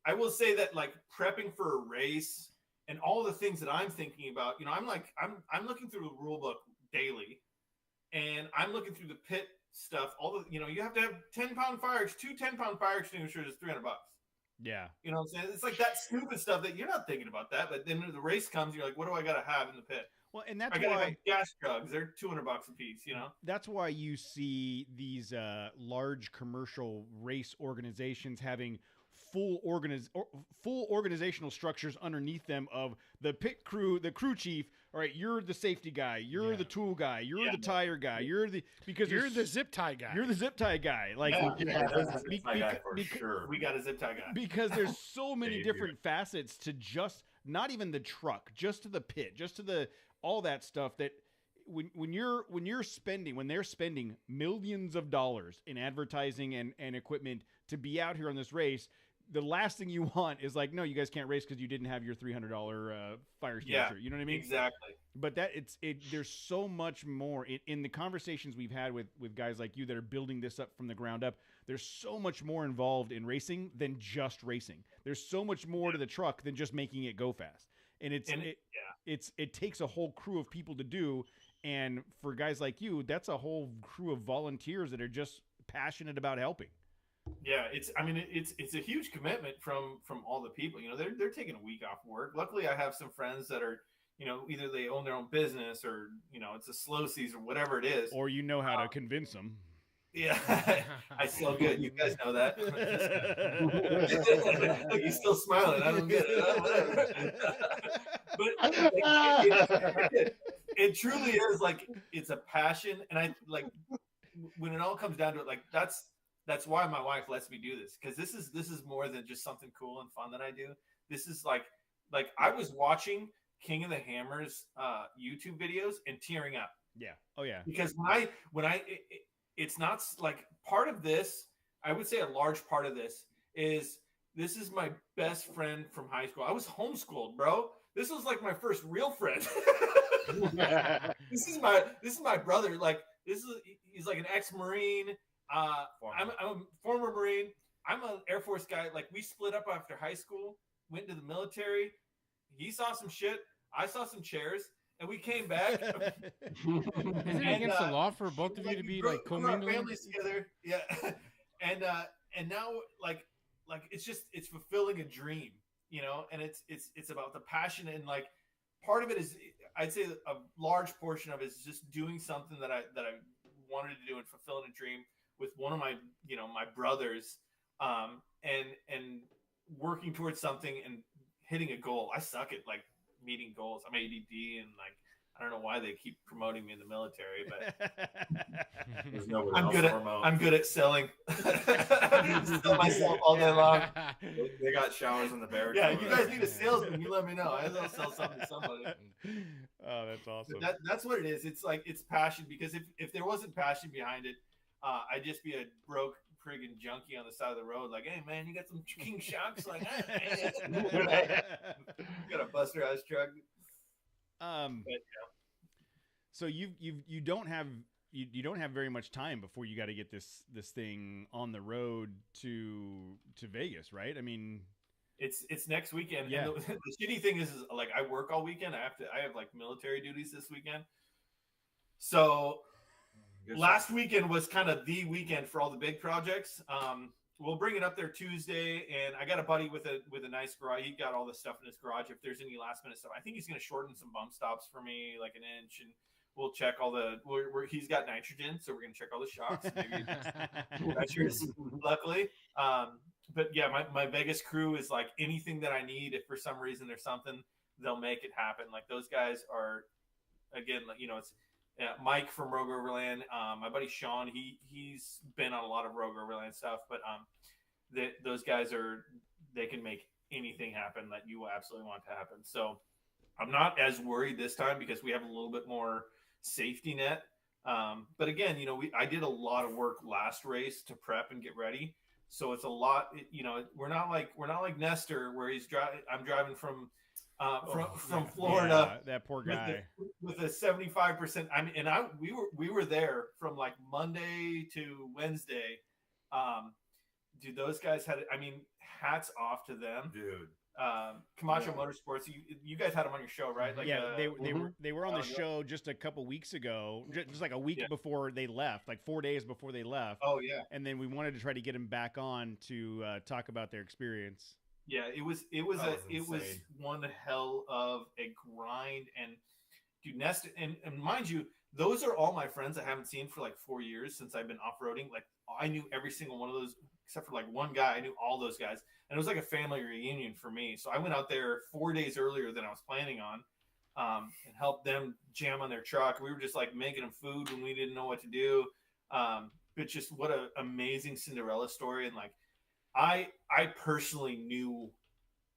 I will say that, like, prepping for a race and all the things that I'm thinking about, I'm looking through the rule book daily, and I'm looking through the pit stuff. All the, you have to have 10-pound fire, 2 10-pound fire extinguishers is $300. Yeah. You know what I'm saying? It's like that stupid stuff that you're not thinking about that, but then when the race comes, you're like, what do I got to have in the pit? Well, and that's I gotta have gas jugs. They're $200 a piece, That's why you see these large commercial race organizations having full organizational structures underneath them of the pit crew, the crew chief. All right, you're the safety guy, you're the tool guy, you're the tire guy, you're the zip tie guy. You're the zip tie guy. Like, sure. We got a zip tie guy. Because there's so many different facets to just not even the truck, just to the pit, just to the all that stuff that when they're spending millions of dollars in advertising and equipment to be out here on this race, the last thing you want is like, no, you guys can't race because you didn't have your $300 fire extinguisher. You know what I mean? Exactly. But there's so much more in the conversations we've had with guys like you that are building this up from the ground up. There's so much more involved in racing than just racing. There's so much more to the truck than just making it go fast. And it takes a whole crew of people to do. And for guys like you, that's a whole crew of volunteers that are just passionate about helping. Yeah, it's a huge commitment from all the people. They're taking a week off work. Luckily, I have some friends that are, either they own their own business or, it's a slow season, whatever it is. Or how to convince them. Yeah, I sell good. You guys know that. Look, he's still smiling. I don't get it. But it truly is like, it's a passion, and I like when it all comes down to it. Like that's why my wife lets me do this, because this is more than just something cool and fun that I do. This is like I was watching King of the Hammers YouTube videos and tearing up. Yeah. Oh yeah. Because when I it's not like part of this. I would say a large part of this is my best friend from high school. I was homeschooled, bro. This was like my first real friend. This is my brother. Like he's like an ex-Marine. I'm a former Marine. I'm an Air Force guy. Like we split up after high school, went into the military. He saw some shit. I saw some chairs, and we came back. Isn't it against the law for both of you to be like commingling? Families together, yeah. And now like it's fulfilling a dream, you know. And it's about the passion, and like part of it is, I'd say a large portion of it is just doing something that I wanted to do and fulfilling a dream with one of my brothers, and working towards something and hitting a goal. I suck at like meeting goals. I'm ADD, and like I don't know why they keep promoting me in the military, but I'm good at selling. Sell myself all day long. They got showers in the barracks. Yeah, if you guys need a salesman, you let me know. I'll sell something to somebody. Oh, that's awesome. That's what it is. It's like it's passion, because if there wasn't passion behind it, I'd just be a broke friggin' junkie on the side of the road. Like, hey man, you got some King Shocks? Like, hey, man. You got a Buster House truck. So you don't have very much time before you got to get this thing on the road to Vegas, right? I mean, it's next weekend. Yeah. And the shitty thing is like I work all weekend. I have like military duties this weekend. So last weekend was kind of the weekend for all the big projects. We'll bring it up there Tuesday, and I got a buddy with a nice garage. He got all the stuff in his garage. If there's any last minute stuff, I think he's going to shorten some bump stops for me, like an inch, and we'll check all the. He's got nitrogen, so we're going to check all the shocks. Maybe pressures, luckily. But yeah, my Vegas crew is like anything that I need. If for some reason there's something, they'll make it happen. Like those guys are, again, like, you know, it's. Mike from Rogue Overland, my buddy Sean, he's been on a lot of Rogue Overland stuff, but those guys they can make anything happen that you absolutely want to happen. So I'm not as worried this time because we have a little bit more safety net. But again, you know, I did a lot of work last race to prep and get ready. So it's a lot, you know, we're not like Nestor where I'm driving from Florida. Yeah, that poor guy with a 75%. I mean, and we were there from like Monday to Wednesday. Dude, those guys had. I mean, hats off to them, dude. Camacho Motorsports. You guys had them on your show, right? Like, yeah, they were on the show just a couple weeks ago, just like a week before they left, like 4 days before they left. Oh yeah. And then we wanted to try to get them back on to talk about their experience. Yeah, it was one hell of a grind. And dude, Nestor, and mind you, those are all my friends I haven't seen for like 4 years since I've been off-roading. Like I knew every single one of those except for like one guy. I knew all those guys, and it was like a family reunion for me. So I went out there 4 days earlier than I was planning on, and helped them jam on their truck. We were just like making them food when we didn't know what to do. But just what an amazing Cinderella story. And like, I personally knew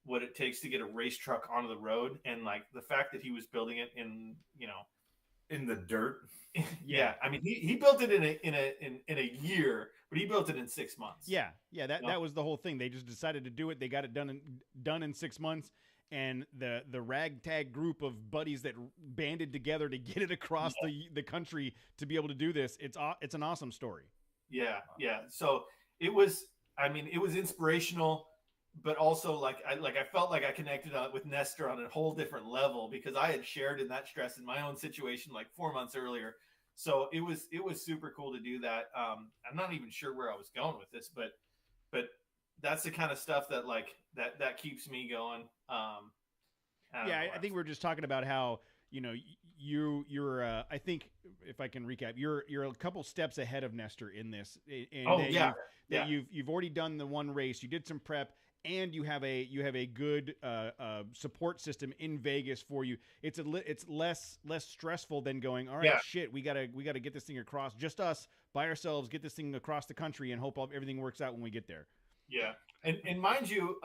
what it takes to get a race truck onto the road, and like the fact that he was building it in the dirt. Yeah, I mean he built it in a year, but he built it in 6 months. Yeah. That was the whole thing. They just decided to do it. They got it done in 6 months, and the ragtag group of buddies that banded together to get it across the country to be able to do this. It's an awesome story. Yeah. So it was. I mean, it was inspirational, but also like I felt like I connected with Nestor on a whole different level because I had shared in that stress in my own situation like 4 months earlier. So it was super cool to do that. I'm not even sure where I was going with this, but that's the kind of stuff that like that keeps me going. I think we're just talking about how, you know, you're I think if I can recap, you're a couple steps ahead of Nestor in this. You've already done the one race. You did some prep, and you have a good support system in Vegas for you. It's less stressful than going, all right, shit, we gotta get this thing across, just us by ourselves, get this thing across the country, and hope everything works out when we get there. Yeah, and mind you,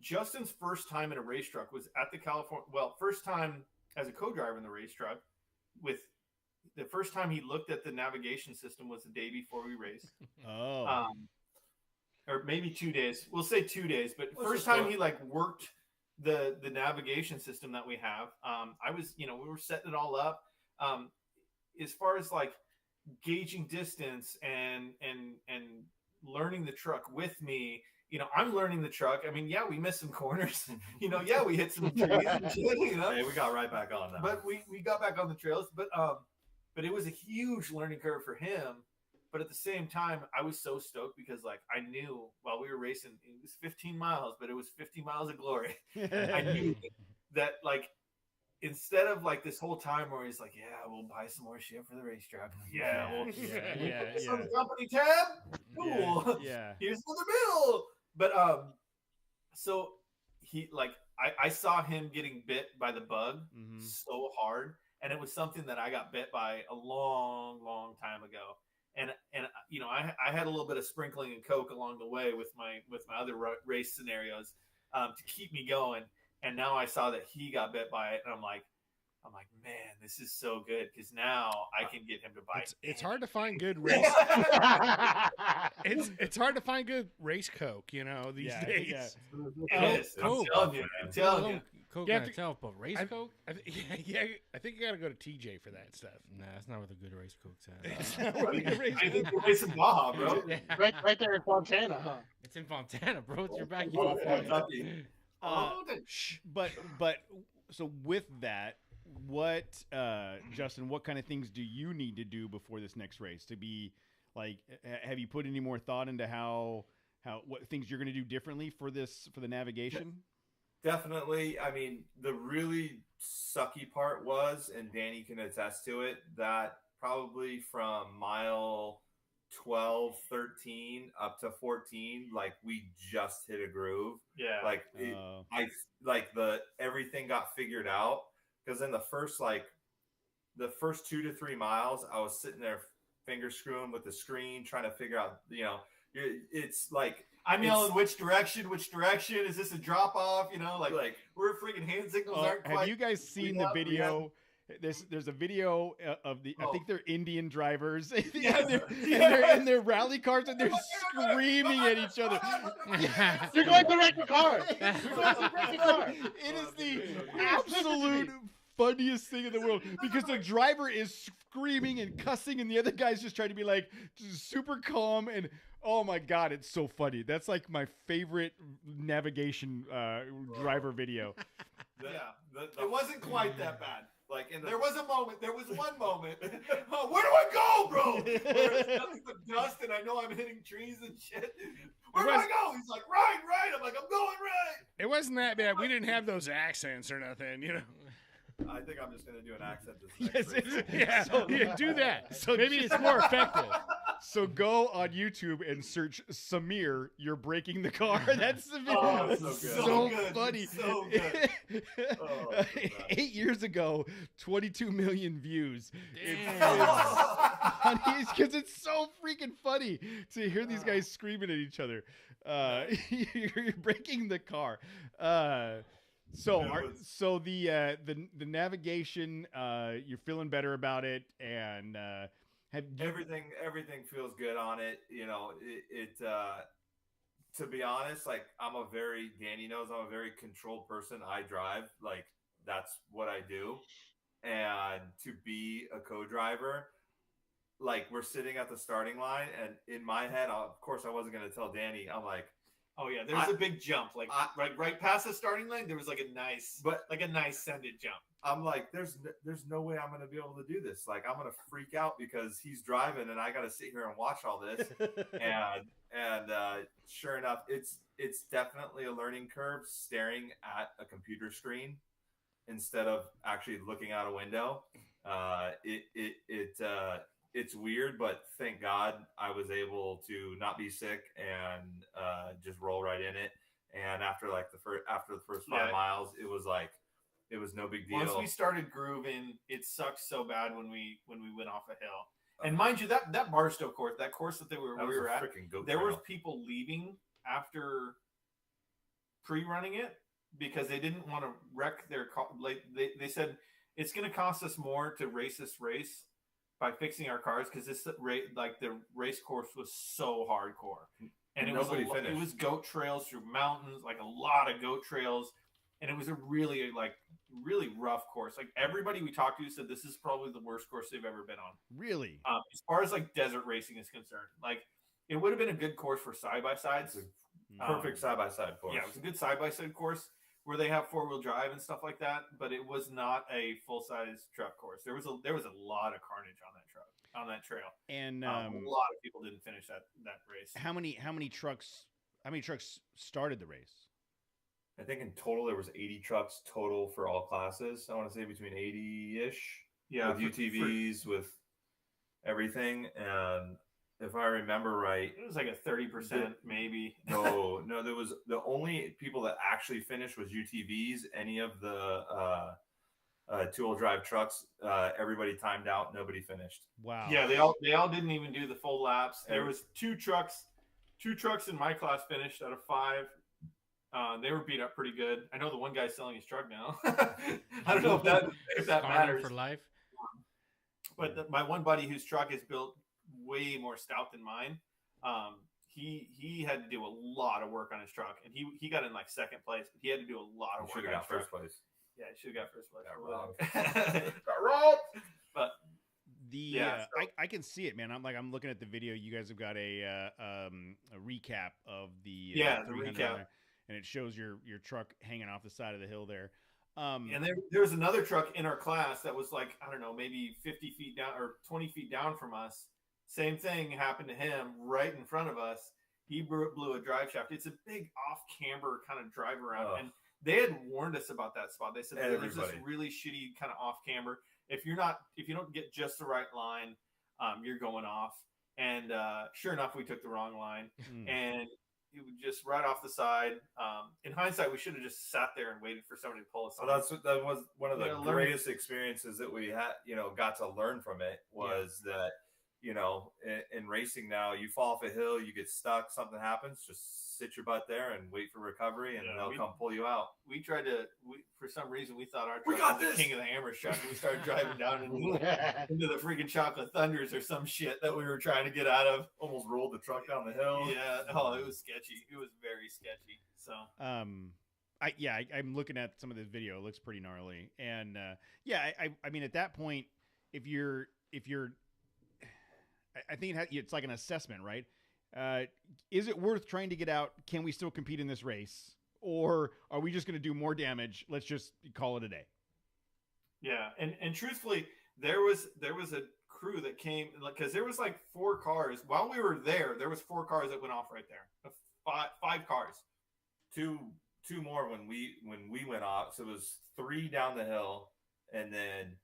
Justin's first time in a race truck was at the California. Well, first time as a co-driver in the race truck with the first time he looked at the navigation system was the day before we raced. Oh. Or maybe 2 days. We'll say 2 days. But first time he like worked the navigation system that we have. I was, we were setting it all up. As far as like gauging distance and learning the truck with me, I'm learning the truck. I mean, yeah, we missed some corners. Yeah, we hit some trees and shit, Hey, we got right back on that. But we got back on the trails. But it was a huge learning curve for him. But at the same time, I was so stoked because like I knew while we were racing, it was 15 miles, but it was 50 miles of glory. I knew that like instead of like this whole time where he's like, yeah, we'll buy some more shit for the racetrack. Yeah, it's on the company tab. Cool. Yeah. Here's another bill. But so he like I saw him getting bit by the bug so hard, and it was something that I got bit by a long, long time ago. And I had a little bit of sprinkling and Coke along the way with my other race scenarios to keep me going. And now I saw that he got bit by it, and I'm like, man, this is so good because now I can get him to bite. It's hard to find good race. it's hard to find good race Coke, these days. Yeah. I'm telling you. Coke You in have to- itself, but race Coke? I think you got to go to TJ for that stuff. Nah, that's not where the good race Coke's It's at. not really a race I think we're racing Baja, bro. right there in Fontana, huh? It's in Fontana, bro. It's your backyard. But so with that, what Justin, what kind of things do you need to do before this next race to be like? Have you put any more thought into how what things you're going to do differently for the navigation? Definitely. I mean, the really sucky part was, and Danny can attest to it, that probably from mile 12, 13 up to 14, like we just hit a groove. Yeah. Like everything got figured out. Because in the first 2 to 3 miles, I was sitting there finger screwing with the screen, trying to figure out, it's like I'm yelling which direction? Is this a drop off? Like we're freaking hand signals aren't quite. Have you guys seen the video? There's a video of I think they're Indian drivers. In their rally cars, and they're screaming at each other. You're going to wreck the car. It is the absolute funniest thing in the world because the driver is screaming and cussing, and the other guy's just trying to be like super calm. And oh my god, it's so funny. That's like my favorite navigation driver video. It wasn't quite that bad. Like, there was one moment. Oh, where do I go, bro? Where it's nothing but dust, and I know I'm hitting trees and shit. Where do I go? He's like, right. I'm like, I'm going right. It wasn't that bad. We didn't have those accents or nothing, I think I'm just going to do an accent this next Yeah, do that. So maybe it's more effective. So go on YouTube and search Samir, you're breaking the car. That's the video. Oh, that's so funny. So good. 8 years ago, 22 million views. Because it's so freaking funny to hear these guys screaming at each other. You're breaking the car. So the navigation, you're feeling better about it, and everything feels good on it. To be honest, like Danny knows I'm a very controlled person. I drive, like that's what I do. And to be a co-driver, like we're sitting at the starting line, and in my head, of course I wasn't going to tell Danny. I'm like, oh yeah, there's a big jump, like right past the starting line. There was like a nice sended jump. I'm like, there's no way I'm going to be able to do this. Like, I'm going to freak out because he's driving and I got to sit here and watch all this. and sure enough, it's definitely a learning curve staring at a computer screen instead of actually looking out a window. It's weird, but thank God I was able to not be sick and just roll right in it. And after the first 5 miles, it was no big deal. Once we started grooving, it sucked so bad when we went off a hill. And mind you, that Barstow course, that course that we were at, there were people leaving after pre-running it because they didn't want to wreck their car. Like they said, it's going to cost us more to race this race by fixing our cars because the race course was so hardcore, and it was goat trails through mountains, like a lot of goat trails, and it was a really rough course. Like everybody we talked to said this is probably the worst course they've ever been on. Really? As far as like desert racing is concerned, like it would have been a good course for side by sides. Perfect side by side course. Yeah, it was a good side by side course where they have 4-wheel drive and stuff like that, but it was not a full size truck course. There was a lot of carnage on that trail, and a lot of people didn't finish that race. How many trucks started the race? I think in total there was 80 trucks total for all classes. I want to say between 80-ish. Yeah, with UTVs, with everything, and if I remember right, it was like a 30% maybe. No, there was the only people that actually finished was UTVs. Any of the 2-wheel drive trucks, everybody timed out. Nobody finished. Wow. Yeah, they all didn't even do the full laps. There was two trucks in my class finished out of 5. They were beat up pretty good. I know the one guy's selling his truck now. I don't know if that matters for life. But my one buddy whose truck is built way more stout than mine, he had to do a lot of work on his truck, and he got in like second place, but he had to do a lot of work. Should have got first place. Yeah, he should have got first place. Got robbed. Got robbed. But I can see it, man. I'm looking at the video. You guys have got a recap of the the recap, and it shows your truck hanging off the side of the hill there. And there was another truck in our class that was like, I don't know, maybe 50 feet down or 20 feet down from us. Same thing happened to him right in front of us. He blew a drive shaft. It's a big off camber kind of drive around. And they had warned us about that spot. They said there's this really shitty kind of off camber. If you don't get just the right line, you're going off. And sure enough, we took the wrong line. And it was just right off the side. In hindsight, we should have just sat there and waited for somebody to pull us. Well, that was one of the greatest experiences that we had. Got to learn from it was that in racing now, you fall off a hill, you get stuck, something happens, just sit your butt there and wait for recovery, and they'll come pull you out. We tried to. For some reason, we thought our truck was the king of the hammer truck, and we started driving down into the freaking chocolate thunders or some shit that we were trying to get out of. Almost rolled the truck down the hill. Yeah. Oh, it was sketchy. It was very sketchy. So. I'm looking at some of this video. It looks pretty gnarly, and I mean, at that point, if you're I think it's like an assessment, right? Is it worth trying to get out? Can we still compete in this race? Or are we just going to do more damage? Let's just call it a day. Yeah. And truthfully, there was a crew that came, because there was like 4 cars. While we were there was 4 cars that went off right there. 5 cars. Two more when we went off. So it was 3 down the hill, and then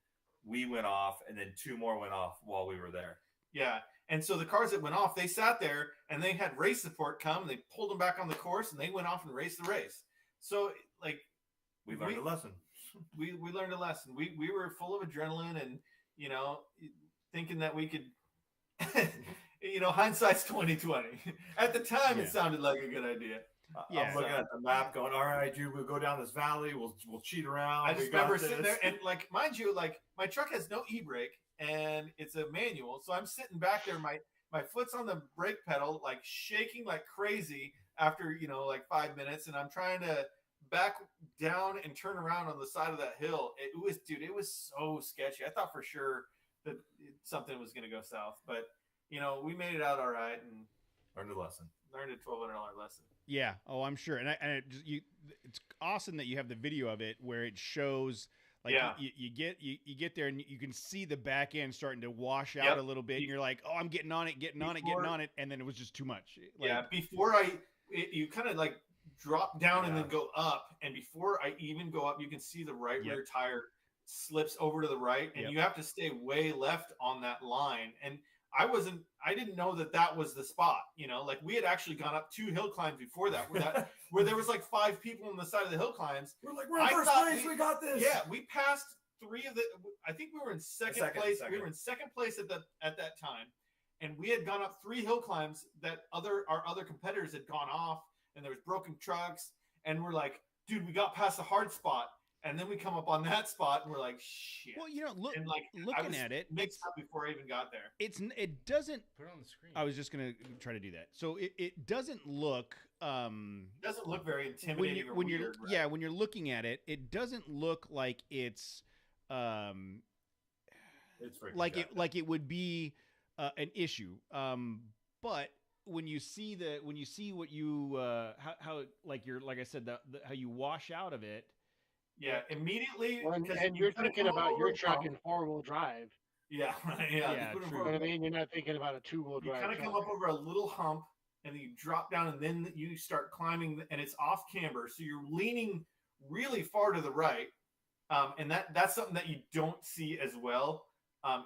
we went off, and then 2 more went off while we were there. Yeah. And so the cars that went off, they sat there and they had race support come, and they pulled them back on the course, and they went off and raced the race. So like we learned a lesson. We learned a lesson. We were full of adrenaline and, thinking that we could, hindsight's 20/20. At the time, it sounded like a good idea. I'm looking at the map going, all right, dude, we'll go down this valley. We'll cheat around. I just remember sitting there and like, mind you, like my truck has no e-brake and it's a manual. So I'm sitting back there. My foot's on the brake pedal, like shaking like crazy after, like 5 minutes. And I'm trying to back down and turn around on the side of that hill. It was so sketchy. I thought for sure that something was going to go south, but we made it out all right and learned a lesson. Learned a $1,200 lesson. Yeah. Oh, I'm sure. And it's awesome that you have the video of it where it shows like you get there and you can see the back end starting to wash out a little bit, and you're like, oh, I'm getting on it, and then it was just too much. Before you kind of like drop down and then go up, and before I even go up, you can see the right rear tire slips over to the right, and you have to stay way left on that line. And I didn't know that was the spot, like we had actually gone up 2 hill climbs before that, where there was like 5 people on the side of the hill climbs. We're like, we're in first place. We got this. Yeah. We passed 3 of I think we were in second place. We were in second place at that time. And we had gone up 3 hill climbs that our other competitors had gone off, and there was broken trucks. And we're like, dude, we got past the hard spot. And then we come up on that spot and we're like, shit. Well, you know, and like looking at it, mixed up before I even got there. It doesn't Put it on the screen. I was just gonna try to do that. So it doesn't look doesn't look very intimidating when you're weird, right? yeah, when you're looking at it, it doesn't look like it's like it would be an issue. But when you see what you how like I said how you wash out of it. Yeah, immediately. And you're thinking about your truck in 4-wheel drive. Yeah, right. Yeah, true. You know what I mean? You're not thinking about a 2-wheel drive. You kind of come up over a little hump, and then you drop down, and then you start climbing, and it's off camber, so you're leaning really far to the right, and that's something that you don't see as well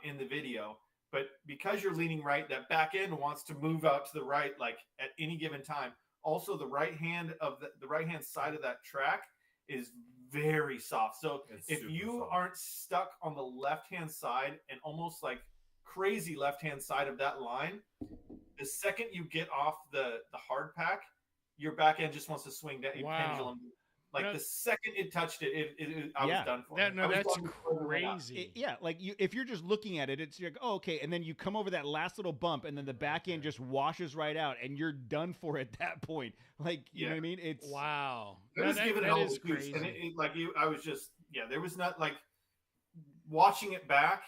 in the video. But because you're leaning right, that back end wants to move out to the right, like at any given time. Also, the right hand side of that track is very soft. So if you aren't stuck on the left-hand side and almost like crazy left-hand side of that line, the second you get off the hard pack, your back end just wants to swing that pendulum. Like the second it touched it, I was done for. That's crazy. Like if you're just looking at it, it's like, oh, okay, and then you come over that last little bump, and then the back end just washes right out, and you're done for at that point. Like, you know what I mean? It's wow. I was giving it all the juice, and I was just there was not like watching it back.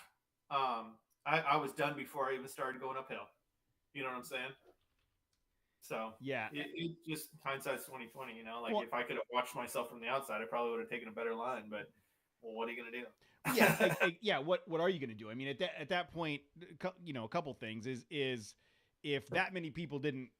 I was done before I even started going uphill. You know what I'm saying? So yeah, it just hindsight's 20/20. You know, like if I could have watched myself from the outside, I probably would have taken a better line. But what are you gonna do? Yeah. What are you gonna do? I mean, at that point, you know, a couple things is if that many people didn't,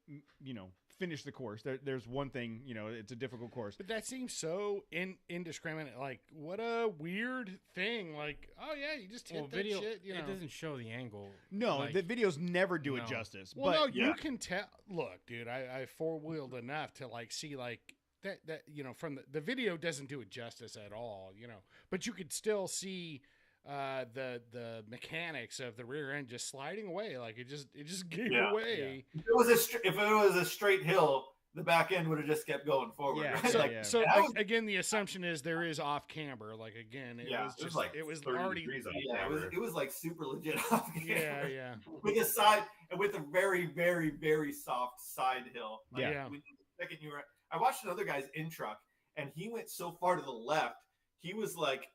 you know, finish the course, there's one thing, you know, it's a difficult course. But that seems so indiscriminate. Like, what a weird thing. Like, oh yeah, you just hit that shit. You know, it doesn't show the angle. No, like, the videos never do it justice. Well, but you can tell. Look, dude, I 4-wheeled enough to like see like that you know, from the video doesn't do it justice at all. You know, but you could still see the mechanics of the rear end just sliding away. Like it just gave away. Yeah. If it was a straight hill, the back end would have just kept going forward. Yeah. Right? So again, the assumption is there is off camber. Like again, it was already it was like super legit off camber. Yeah. With a very, very, very soft side hill. Like, I watched another guy's in truck, and he went so far to the left, he was like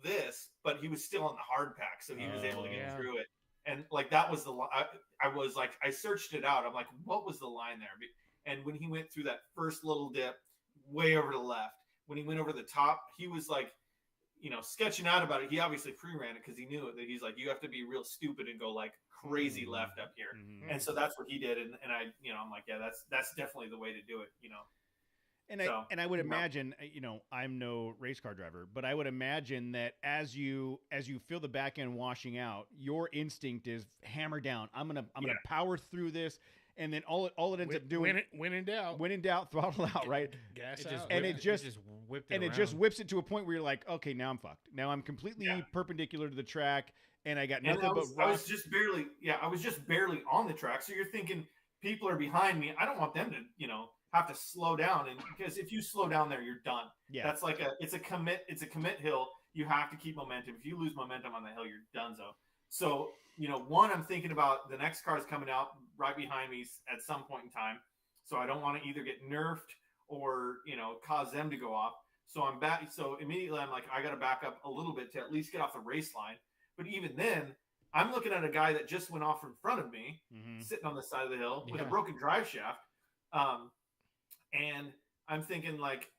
this, but he was still on the hard pack, so he was able to get through it. And like that was I was like, I searched it out. I'm like, what was the line there? And when he went through that first little dip, way over to the left, when he went over the top, he was like, you know, sketching out about it. He obviously pre-ran it because he knew it. That he's like, you have to be real stupid and go like crazy left up here. Mm-hmm. And so that's what he did. And I, you know, I'm like, yeah, that's definitely the way to do it. You know. And I would imagine, you know, I'm no race car driver, but I would imagine that as you feel the back end washing out, your instinct is hammer down. I'm gonna power through this, and then all it ends up doing when in doubt, throttle out, right? Gas out. And it just whips it to a point where you're like, okay, now I'm fucked. Now I'm completely perpendicular to the track, and I got nothing but rocks. I was just barely on the track. So you're thinking people are behind me. I don't want them to, you know, have to slow down, and because if you slow down there, you're done. Yeah, that's like it's a commit hill. You have to keep momentum. If you lose momentum on the hill, you're donezo. So, you know, I'm thinking about the next car's coming out right behind me at some point in time. So I don't want to either get nerfed or, you know, cause them to go off. So I'm back. So immediately I'm like, I got to back up a little bit to at least get off the race line. But even then, I'm looking at a guy that just went off in front of me, sitting on the side of the hill with a broken drive shaft. And I'm thinking like,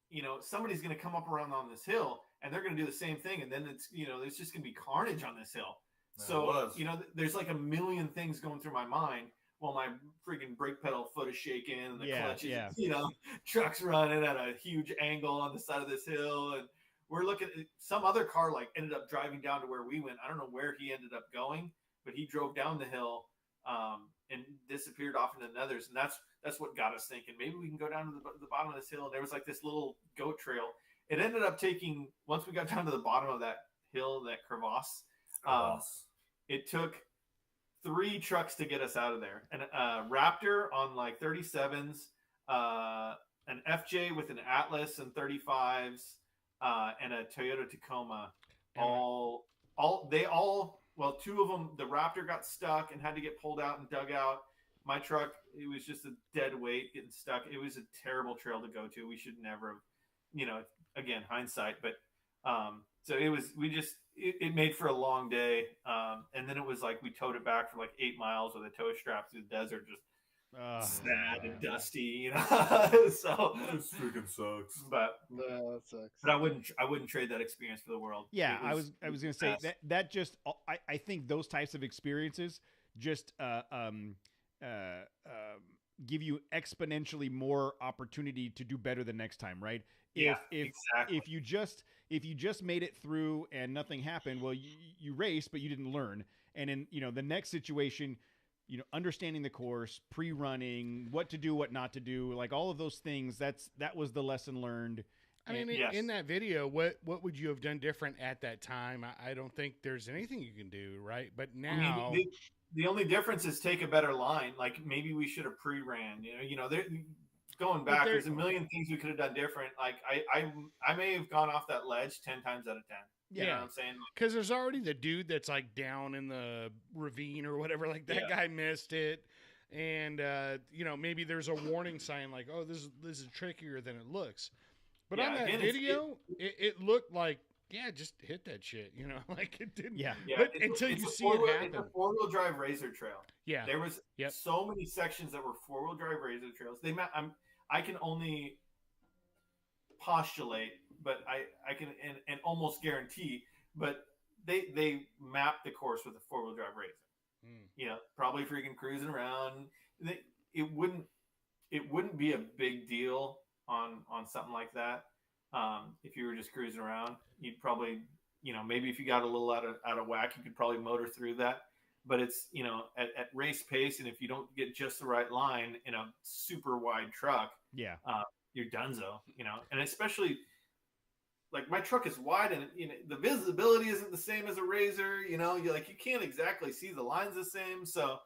you know, somebody's going to come up around on this hill and they're going to do the same thing. And then it's, you know, there's just going to be carnage on this hill. So, you know, there's like a million things going through my mind while my freaking brake pedal foot is shaking and the clutch is, you know, truck's running at a huge angle on the side of this hill. And we're looking at some other car, like ended up driving down to where we went. I don't know where he ended up going, but he drove down the hill and disappeared off into others. And that's what got us thinking, maybe we can go down to the bottom of this hill. And there was like this little goat trail. It ended up taking, once we got down to the bottom of that hill, that crevasse, it took 3 trucks to get us out of there. And Raptor on like 37s, an FJ with an Atlas and 35s, and a Toyota Tacoma. Well, two of them, the Raptor got stuck and had to get pulled out and dug out. My truck, it was just a dead weight getting stuck. It was a terrible trail to go to. We should never have, again, hindsight, but so it made for a long day. And then it was like we towed it back for like 8 miles with a tow strap through the desert, just sad and dusty, So this freaking sucks. But that sucks. But I wouldn't trade that experience for the world. Yeah, I was gonna say that just I think those types of experiences just give you exponentially more opportunity to do better the next time, right? Exactly. If you just made it through and nothing happened, well, you raced, but you didn't learn. And in the next situation, understanding the course, pre-running, what to do, what not to do, like all of those things, that was the lesson learned. I mean, in that video, what would you have done different at that time? I don't think there's anything you can do, right? But now, the only difference is take a better line. Like maybe we should have pre-ran. Going back, there's a million things we could have done different. Like I may have gone off that ledge 10 times out of 10. You know what I'm saying? Because there's already the dude that's like down in the ravine or whatever. Like that guy missed it. And, maybe there's a warning sign like, oh, this is trickier than it looks. But on that video, it looked like, just hit that shit, like it didn't. Yeah. But until you see it happen. It's a 4-wheel drive razor trail. Yeah. There was so many sections that were 4-wheel drive razor trails. I can only postulate, but I can and almost guarantee, but they mapped the course with a 4-wheel drive razor. Probably freaking cruising around. It wouldn't be a big deal on something like that. If you were just cruising around, you'd probably, maybe if you got a little out of whack, you could probably motor through that. But it's, at race pace, and if you don't get just the right line in a super wide truck, you're donezo, and especially like my truck is wide and the visibility isn't the same as a razor, you can't exactly see the lines the same. So,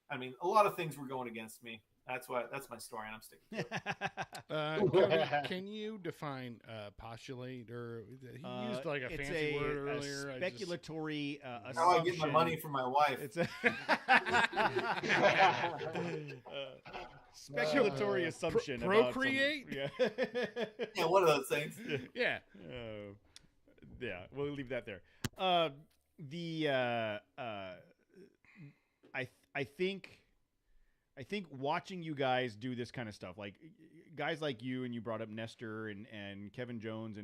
I mean, a lot of things were going against me. That's my story, and I'm sticking to it. Kevin, can you define postulate? Or he used like a fancy word earlier. A speculatory assumption. How I get my money from my wife. It's a speculatory assumption. Procreate? Yeah, one of those things. Yeah. Yeah, we'll leave that there. I think watching you guys do this kind of stuff, like guys like you, and you brought up Nestor and Kevin Jones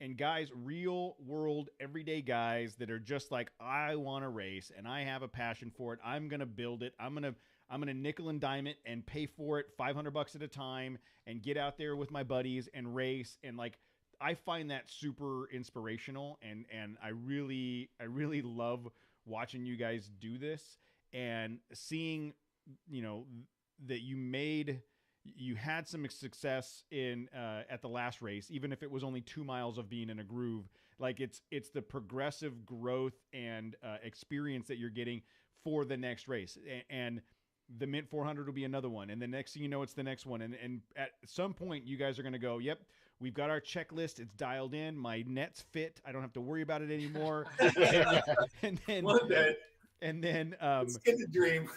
and guys, real world, everyday guys that are just like, I want to race and I have a passion for it. I'm going to build it. I'm going to nickel and dime it and pay for it $500 at a time and get out there with my buddies and race. And like, I find that super inspirational. And I really love watching you guys do this and seeing, that you had some success in at the last race, even if it was only 2 miles of being in a groove. Like it's the progressive growth and experience that you're getting for the next race. And the Mint 400 will be another one. And the next thing you know, it's the next one. And at some point you guys are going to go, yep, we've got our checklist. It's dialed in. My nets fit. I don't have to worry about it anymore. and then one day. And then it's the dream.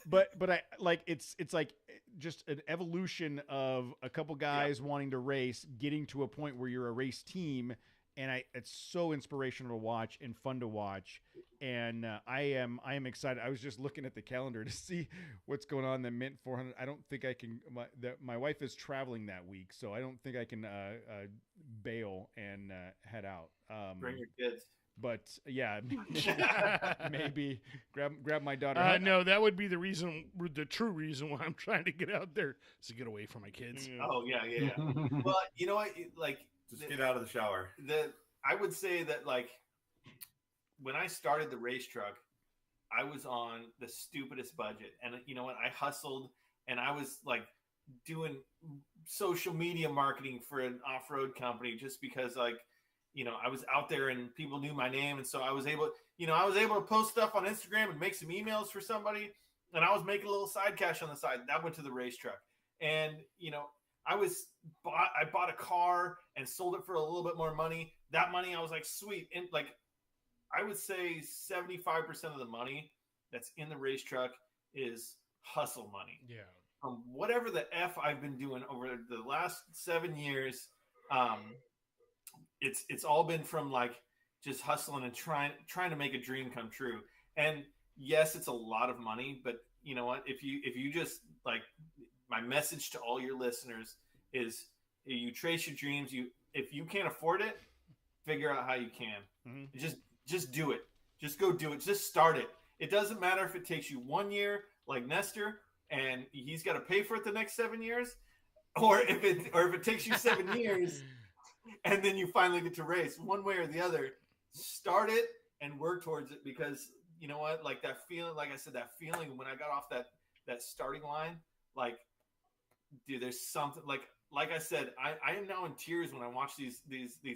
But I like it's like just an evolution of a couple guys wanting to race, getting to a point where you're a race team, and it's so inspirational to watch and fun to watch. And I am excited. I was just looking at the calendar to see what's going on in the Mint 400. I don't think I can. My wife is traveling that week, so I don't think I can bail and head out. Bring your kids. But yeah, maybe grab my daughter. No, that would be the true reason why I'm trying to get out there is to get away from my kids. Oh yeah. Well, you know what? Just get out of the shower. I would say that like when I started the race truck, I was on the stupidest budget, and you know what? I hustled, and I was like doing social media marketing for an off-road company just because like. I was out there and people knew my name. And so I was able to post stuff on Instagram and make some emails for somebody. And I was making a little side cash on the side. That went to the race truck. And, I bought a car and sold it for a little bit more money. That money, I was like, sweet. And like, I would say 75% of the money that's in the race truck is hustle money. Yeah. From whatever the F I've been doing over the last 7 years, it's all been from like just hustling and trying to make a dream come true. And yes, it's a lot of money, but you know what? If you just like, my message to all your listeners is, you trace your dreams. If you can't afford it, figure out how you can. Mm-hmm. Just do it. Just go do it. Just start it. It doesn't matter if it takes you 1 year, like Nestor, and he's got to pay for it the next 7 years, or if it takes you 7 years, and then you finally get to race. One way or the other, start it and work towards it, because you know what? Like that feeling, like I said, that feeling when I got off that starting line, like, dude, there's something like I said, I am now in tears when I watch these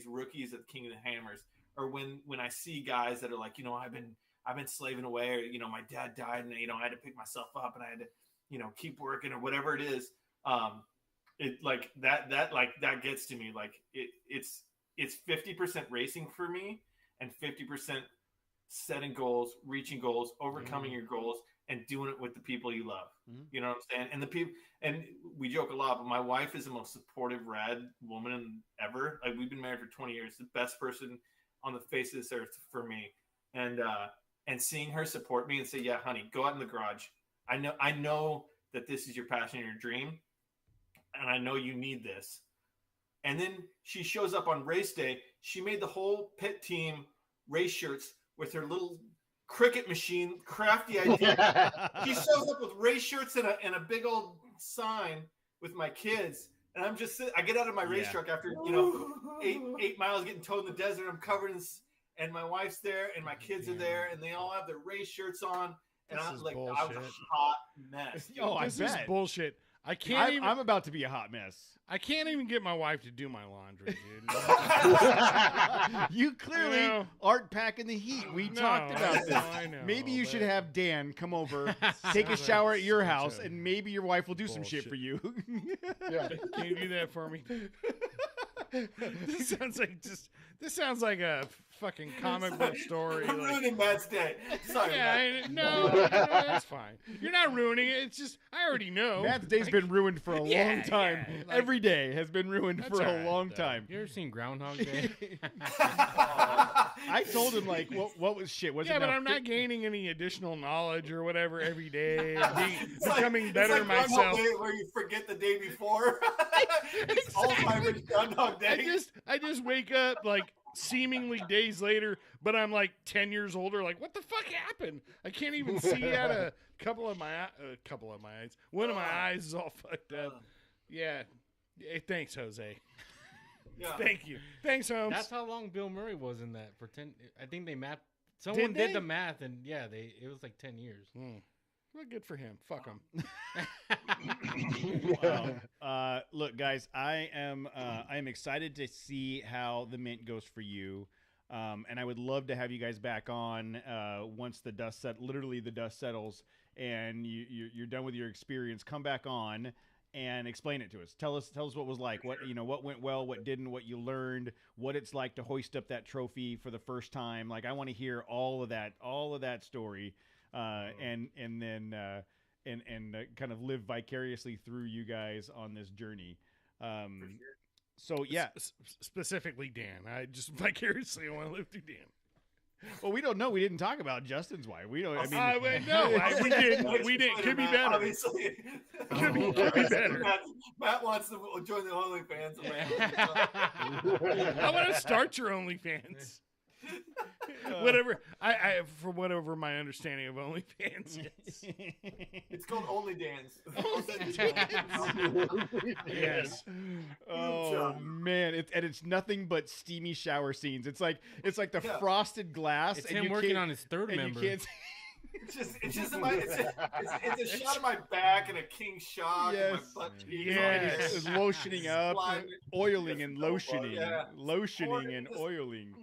rookies at King of the Hammers, or when I see guys that are like, you know, I've been slaving away, or you know, my dad died and you know I had to pick myself up and I had to, you know, keep working or whatever it is. It like that gets to me. Like it's 50% racing for me and 50% setting goals, reaching goals, overcoming your goals, and doing it with the people you love. Mm-hmm. You know what I'm saying? And the people, and we joke a lot, but my wife is the most supportive, rad woman ever. Like, we've been married for 20 years, the best person on the face of this earth for me. And seeing her support me and say, yeah, honey, go out in the garage. I know that this is your passion and your dream, and I know you need this. And then she shows up on race day. She made the whole pit team race shirts with her little cricket machine, crafty idea. She shows up with race shirts and a big old sign with my kids. And I'm just I get out of my race truck after, you know, eight miles getting towed in the desert. I'm covered and my wife's there and my kids are there and they all have their race shirts on. And I'm like, bullshit. I was a hot mess. Dude. Oh, this is bullshit. I'm about to be a hot mess. I can't even get my wife to do my laundry, dude. You clearly aren't packing the heat. We talked about this. I know, maybe you should have Dan come over, take a shower at your house, and maybe your wife will do some shit for you. Yeah. Can you do that for me? This sounds like a fucking comic book story. I'm ruining Matt's day. Sorry, Matt. No, that's fine. You're not ruining it. It's just I already know. Matt's day's been ruined for a long time. Yeah, every day has been ruined for a long time. You ever seen Groundhog Day? I told him like, what was shit? Was but I'm not gaining any additional knowledge or whatever every day. Becoming better myself. Where you forget the day before. It's Alzheimer's Groundhog Day. I just wake up like seemingly days later, but I'm like 10 years older. Like, what the fuck happened? I can't even see out a couple of my eyes. One of my eyes is all fucked up. Yeah. Hey, thanks, Jose. Yeah. Thank you. Thanks, Holmes. That's how long Bill Murray was in that for 10. I think they mapped. Someone did the math, and yeah, it was like 10 years. Well, good for him. Fuck him. Wow. Look, guys, I am excited to see how the Mint goes for you, and I would love to have you guys back on once the dust settles, and you're done with your experience. Come back on and explain it to us. Tell us what was like. What went well, what didn't, what you learned, what it's like to hoist up that trophy for the first time. Like, I want to hear all of that story. And then kind of live vicariously through you guys on this journey. So yeah, specifically Dan. I just vicariously want to live through Dan. Well, we don't know. We didn't talk about Justin's wife. We don't. We didn't. We didn't. Could be better. Obviously, could be better. Matt wants to join the OnlyFans. I want to start your OnlyFans. Whatever for whatever my understanding of OnlyFans is. It's called Only Dance. Yes. Oh man, it's nothing but steamy shower scenes. It's like the frosted glass. It's him working on his third member. It's a shot of my back and a king shock. Yes. And my butt cheeks. It's lotioning up, oiling and lotioning, and oiling.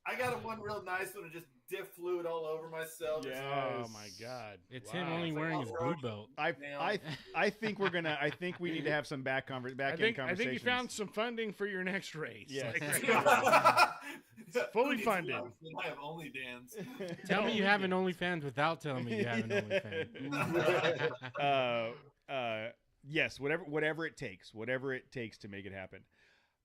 I got one real nice one to just diff fluid all over myself. Yes. Oh my God! It's Wow. him only It's like wearing his blue off-road. belt. I think we're gonna. I think we need to have some back end I conversations. think you found some funding for your next race. Yes. Fully funded. I have only Dan's. Tell me you have an OnlyFans without telling me you have an OnlyFans. Yes, whatever it takes to make it happen.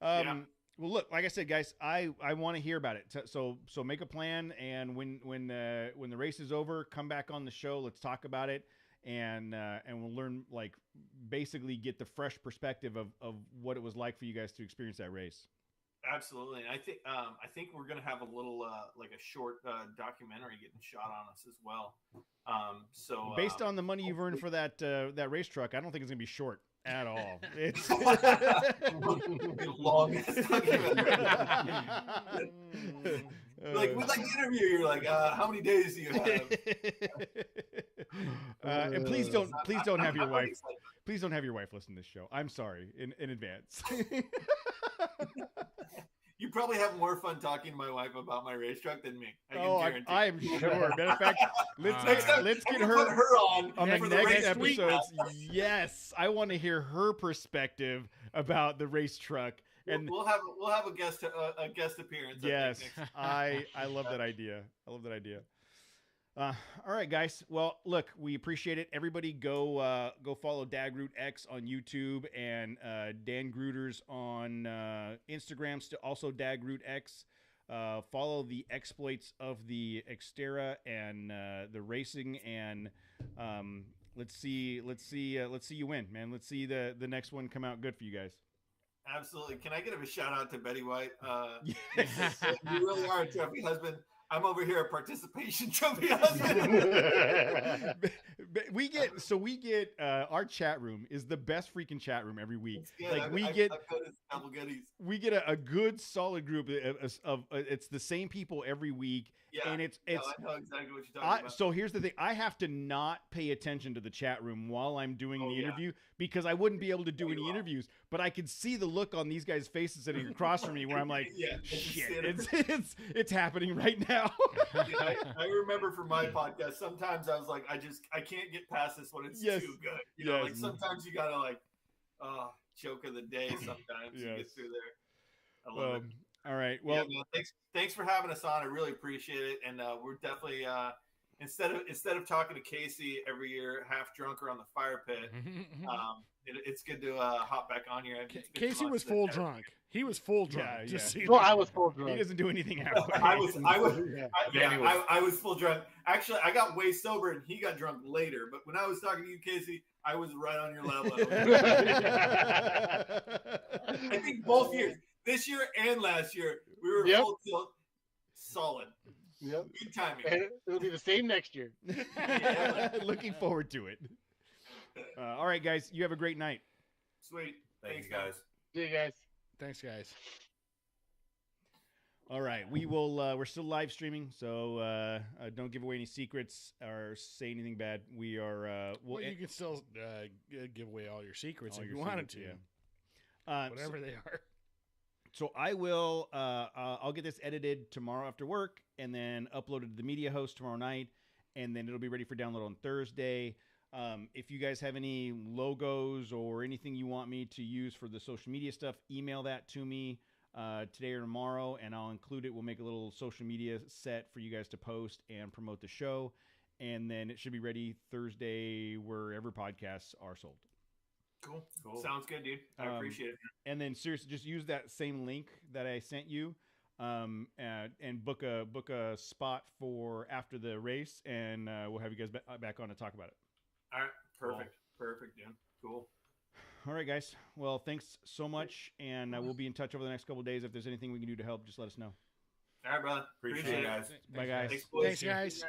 Yeah. Well, look, like I said, guys, I want to hear about it. So make a plan, and when the race is over, come back on the show. Let's talk about it, and we'll learn, like, basically get the fresh perspective of what it was like for you guys to experience that race. Absolutely, and I think we're gonna have a little like a short documentary getting shot on us as well. So based on the money you've earned for that race truck, I don't think it's gonna be short at all. It's longest documentary. Like with like the interview, you're like, how many days do you have? And please don't have your wife. Please don't have your wife listen to this show. I'm sorry in advance. You probably have more fun talking to my wife about my race truck than me. I am sure. Matter of fact, let's get her on the for next the race episodes. Yes, I want to hear her perspective about the race truck. And we'll have a guest appearance. Yes, I love that idea. All right, guys. Well, look, we appreciate it. Everybody go follow Dagroot X on YouTube and Dan Grooter's on Instagram. Also Dagroot X. Follow the exploits of the Xterra and the racing, and let's see you win, man. Let's see the next one come out good for you guys. Absolutely. Can I give a shout out to Betty White? You really are a trophy husband. I'm over here a participation trophy husband. we get our chat room is the best freaking chat room every week. Like we get a good solid group of it's the same people every week. Yeah, and it's I know exactly what you're talking about. So here's the thing: I have to not pay attention to the chat room while I'm doing the interview, because I wouldn't be able to do any interviews. But I could see the look on these guys' faces sitting across from me, where I'm like, "Shit, it's happening right now." Yeah, I remember for my podcast, sometimes I was like, I can't get past this when it's too good. You know, like sometimes you gotta like, joke of the day. Sometimes you get through there. I love it. All right. Well, thanks for having us on. I really appreciate it, and we're definitely instead of talking to Casey every year, half drunk or on the fire pit, it's good to hop back on here. Casey was full drunk. He was full drunk. I was full drunk. He doesn't do anything halfway. I was full drunk. Actually, I got way sober, and he got drunk later. But when I was talking to you, Casey, I was right on your level. I think both years. This year and last year, we were full tilt, solid. Yep. Good timing. And it'll be the same next year. Looking forward to it. All right, guys. You have a great night. Sweet. Thanks, guys. See you guys. Thanks, guys. All right. We will. We're still live streaming, so don't give away any secrets or say anything bad. We are. Well, you can still give away all your secrets if you wanted to. Whatever they are. So I will. I'll get this edited tomorrow after work, and then uploaded to the media host tomorrow night, and then it'll be ready for download on Thursday. If you guys have any logos or anything you want me to use for the social media stuff, email that to me today or tomorrow, and I'll include it. We'll make a little social media set for you guys to post and promote the show, and then it should be ready Thursday wherever podcasts are sold. Cool. Sounds good, dude. I appreciate it. And then seriously, just use that same link that I sent you, and book a spot for after the race, and we'll have you guys back on to talk about it. All right. Perfect, dude. Cool. All right, guys. Well, thanks so much, and we'll be in touch over the next couple of days. If there's anything we can do to help, just let us know. All right, brother. Appreciate it, guys. Bye, guys. Thanks, guys.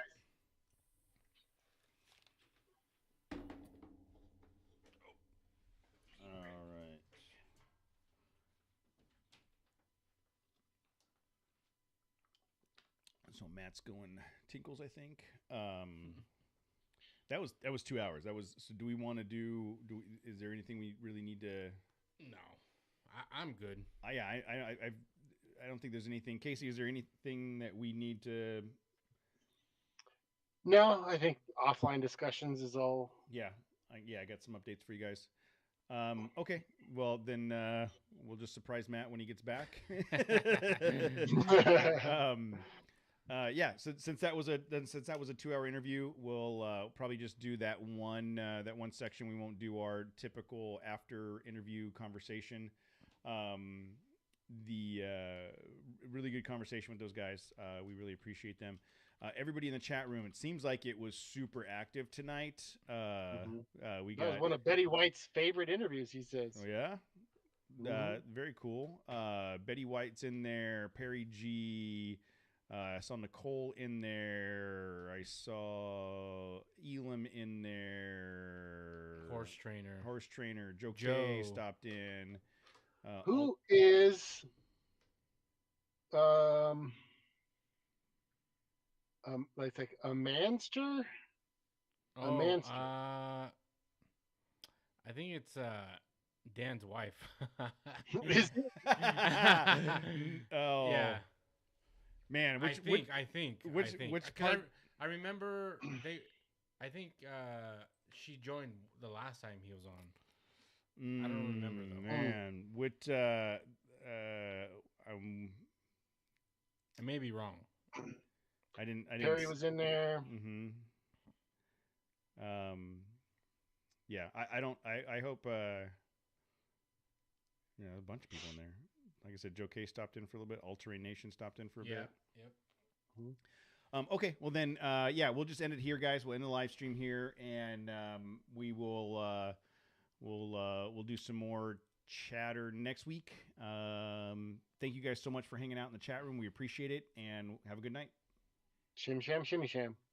So Matt's going Tinkles, I think. That was 2 hours. So do we want to do? Is there anything we really need to? No, I'm good. I don't think there's anything. Casey, is there anything that we need to? No, I think offline discussions is all. Yeah, I got some updates for you guys. Okay, well then we'll just surprise Matt when he gets back. Yeah, so since that was a 2-hour interview, we'll probably just do that one section. We won't do our typical after interview conversation. The really good conversation with those guys. We really appreciate them. Everybody in the chat room, it seems like it was super active tonight. We got that was one of Betty White's favorite interviews, he says. Oh yeah. Very cool. Betty White's in there. Perry G. I saw Nicole in there. I saw Elam in there. Horse trainer. Joe K stopped in. Who is like a manster? Oh, a manster. I think it's Dan's wife. Is it? Oh yeah. Man, Which part? I remember I think she joined the last time he was on. I don't remember though. Man, I may be wrong. I didn't. Terry was in there. Mm-hmm. Yeah, I don't. I hope. A bunch of people in there. Like I said, Joe K stopped in for a little bit. All Terrain Nation stopped in for a bit. Yep. Okay, well then, we'll just end it here, guys. We'll end the live stream here, and we will we'll do some more chatter next week. Thank you guys so much for hanging out in the chat room. We appreciate it, and have a good night. Shim sham, shimmy sham.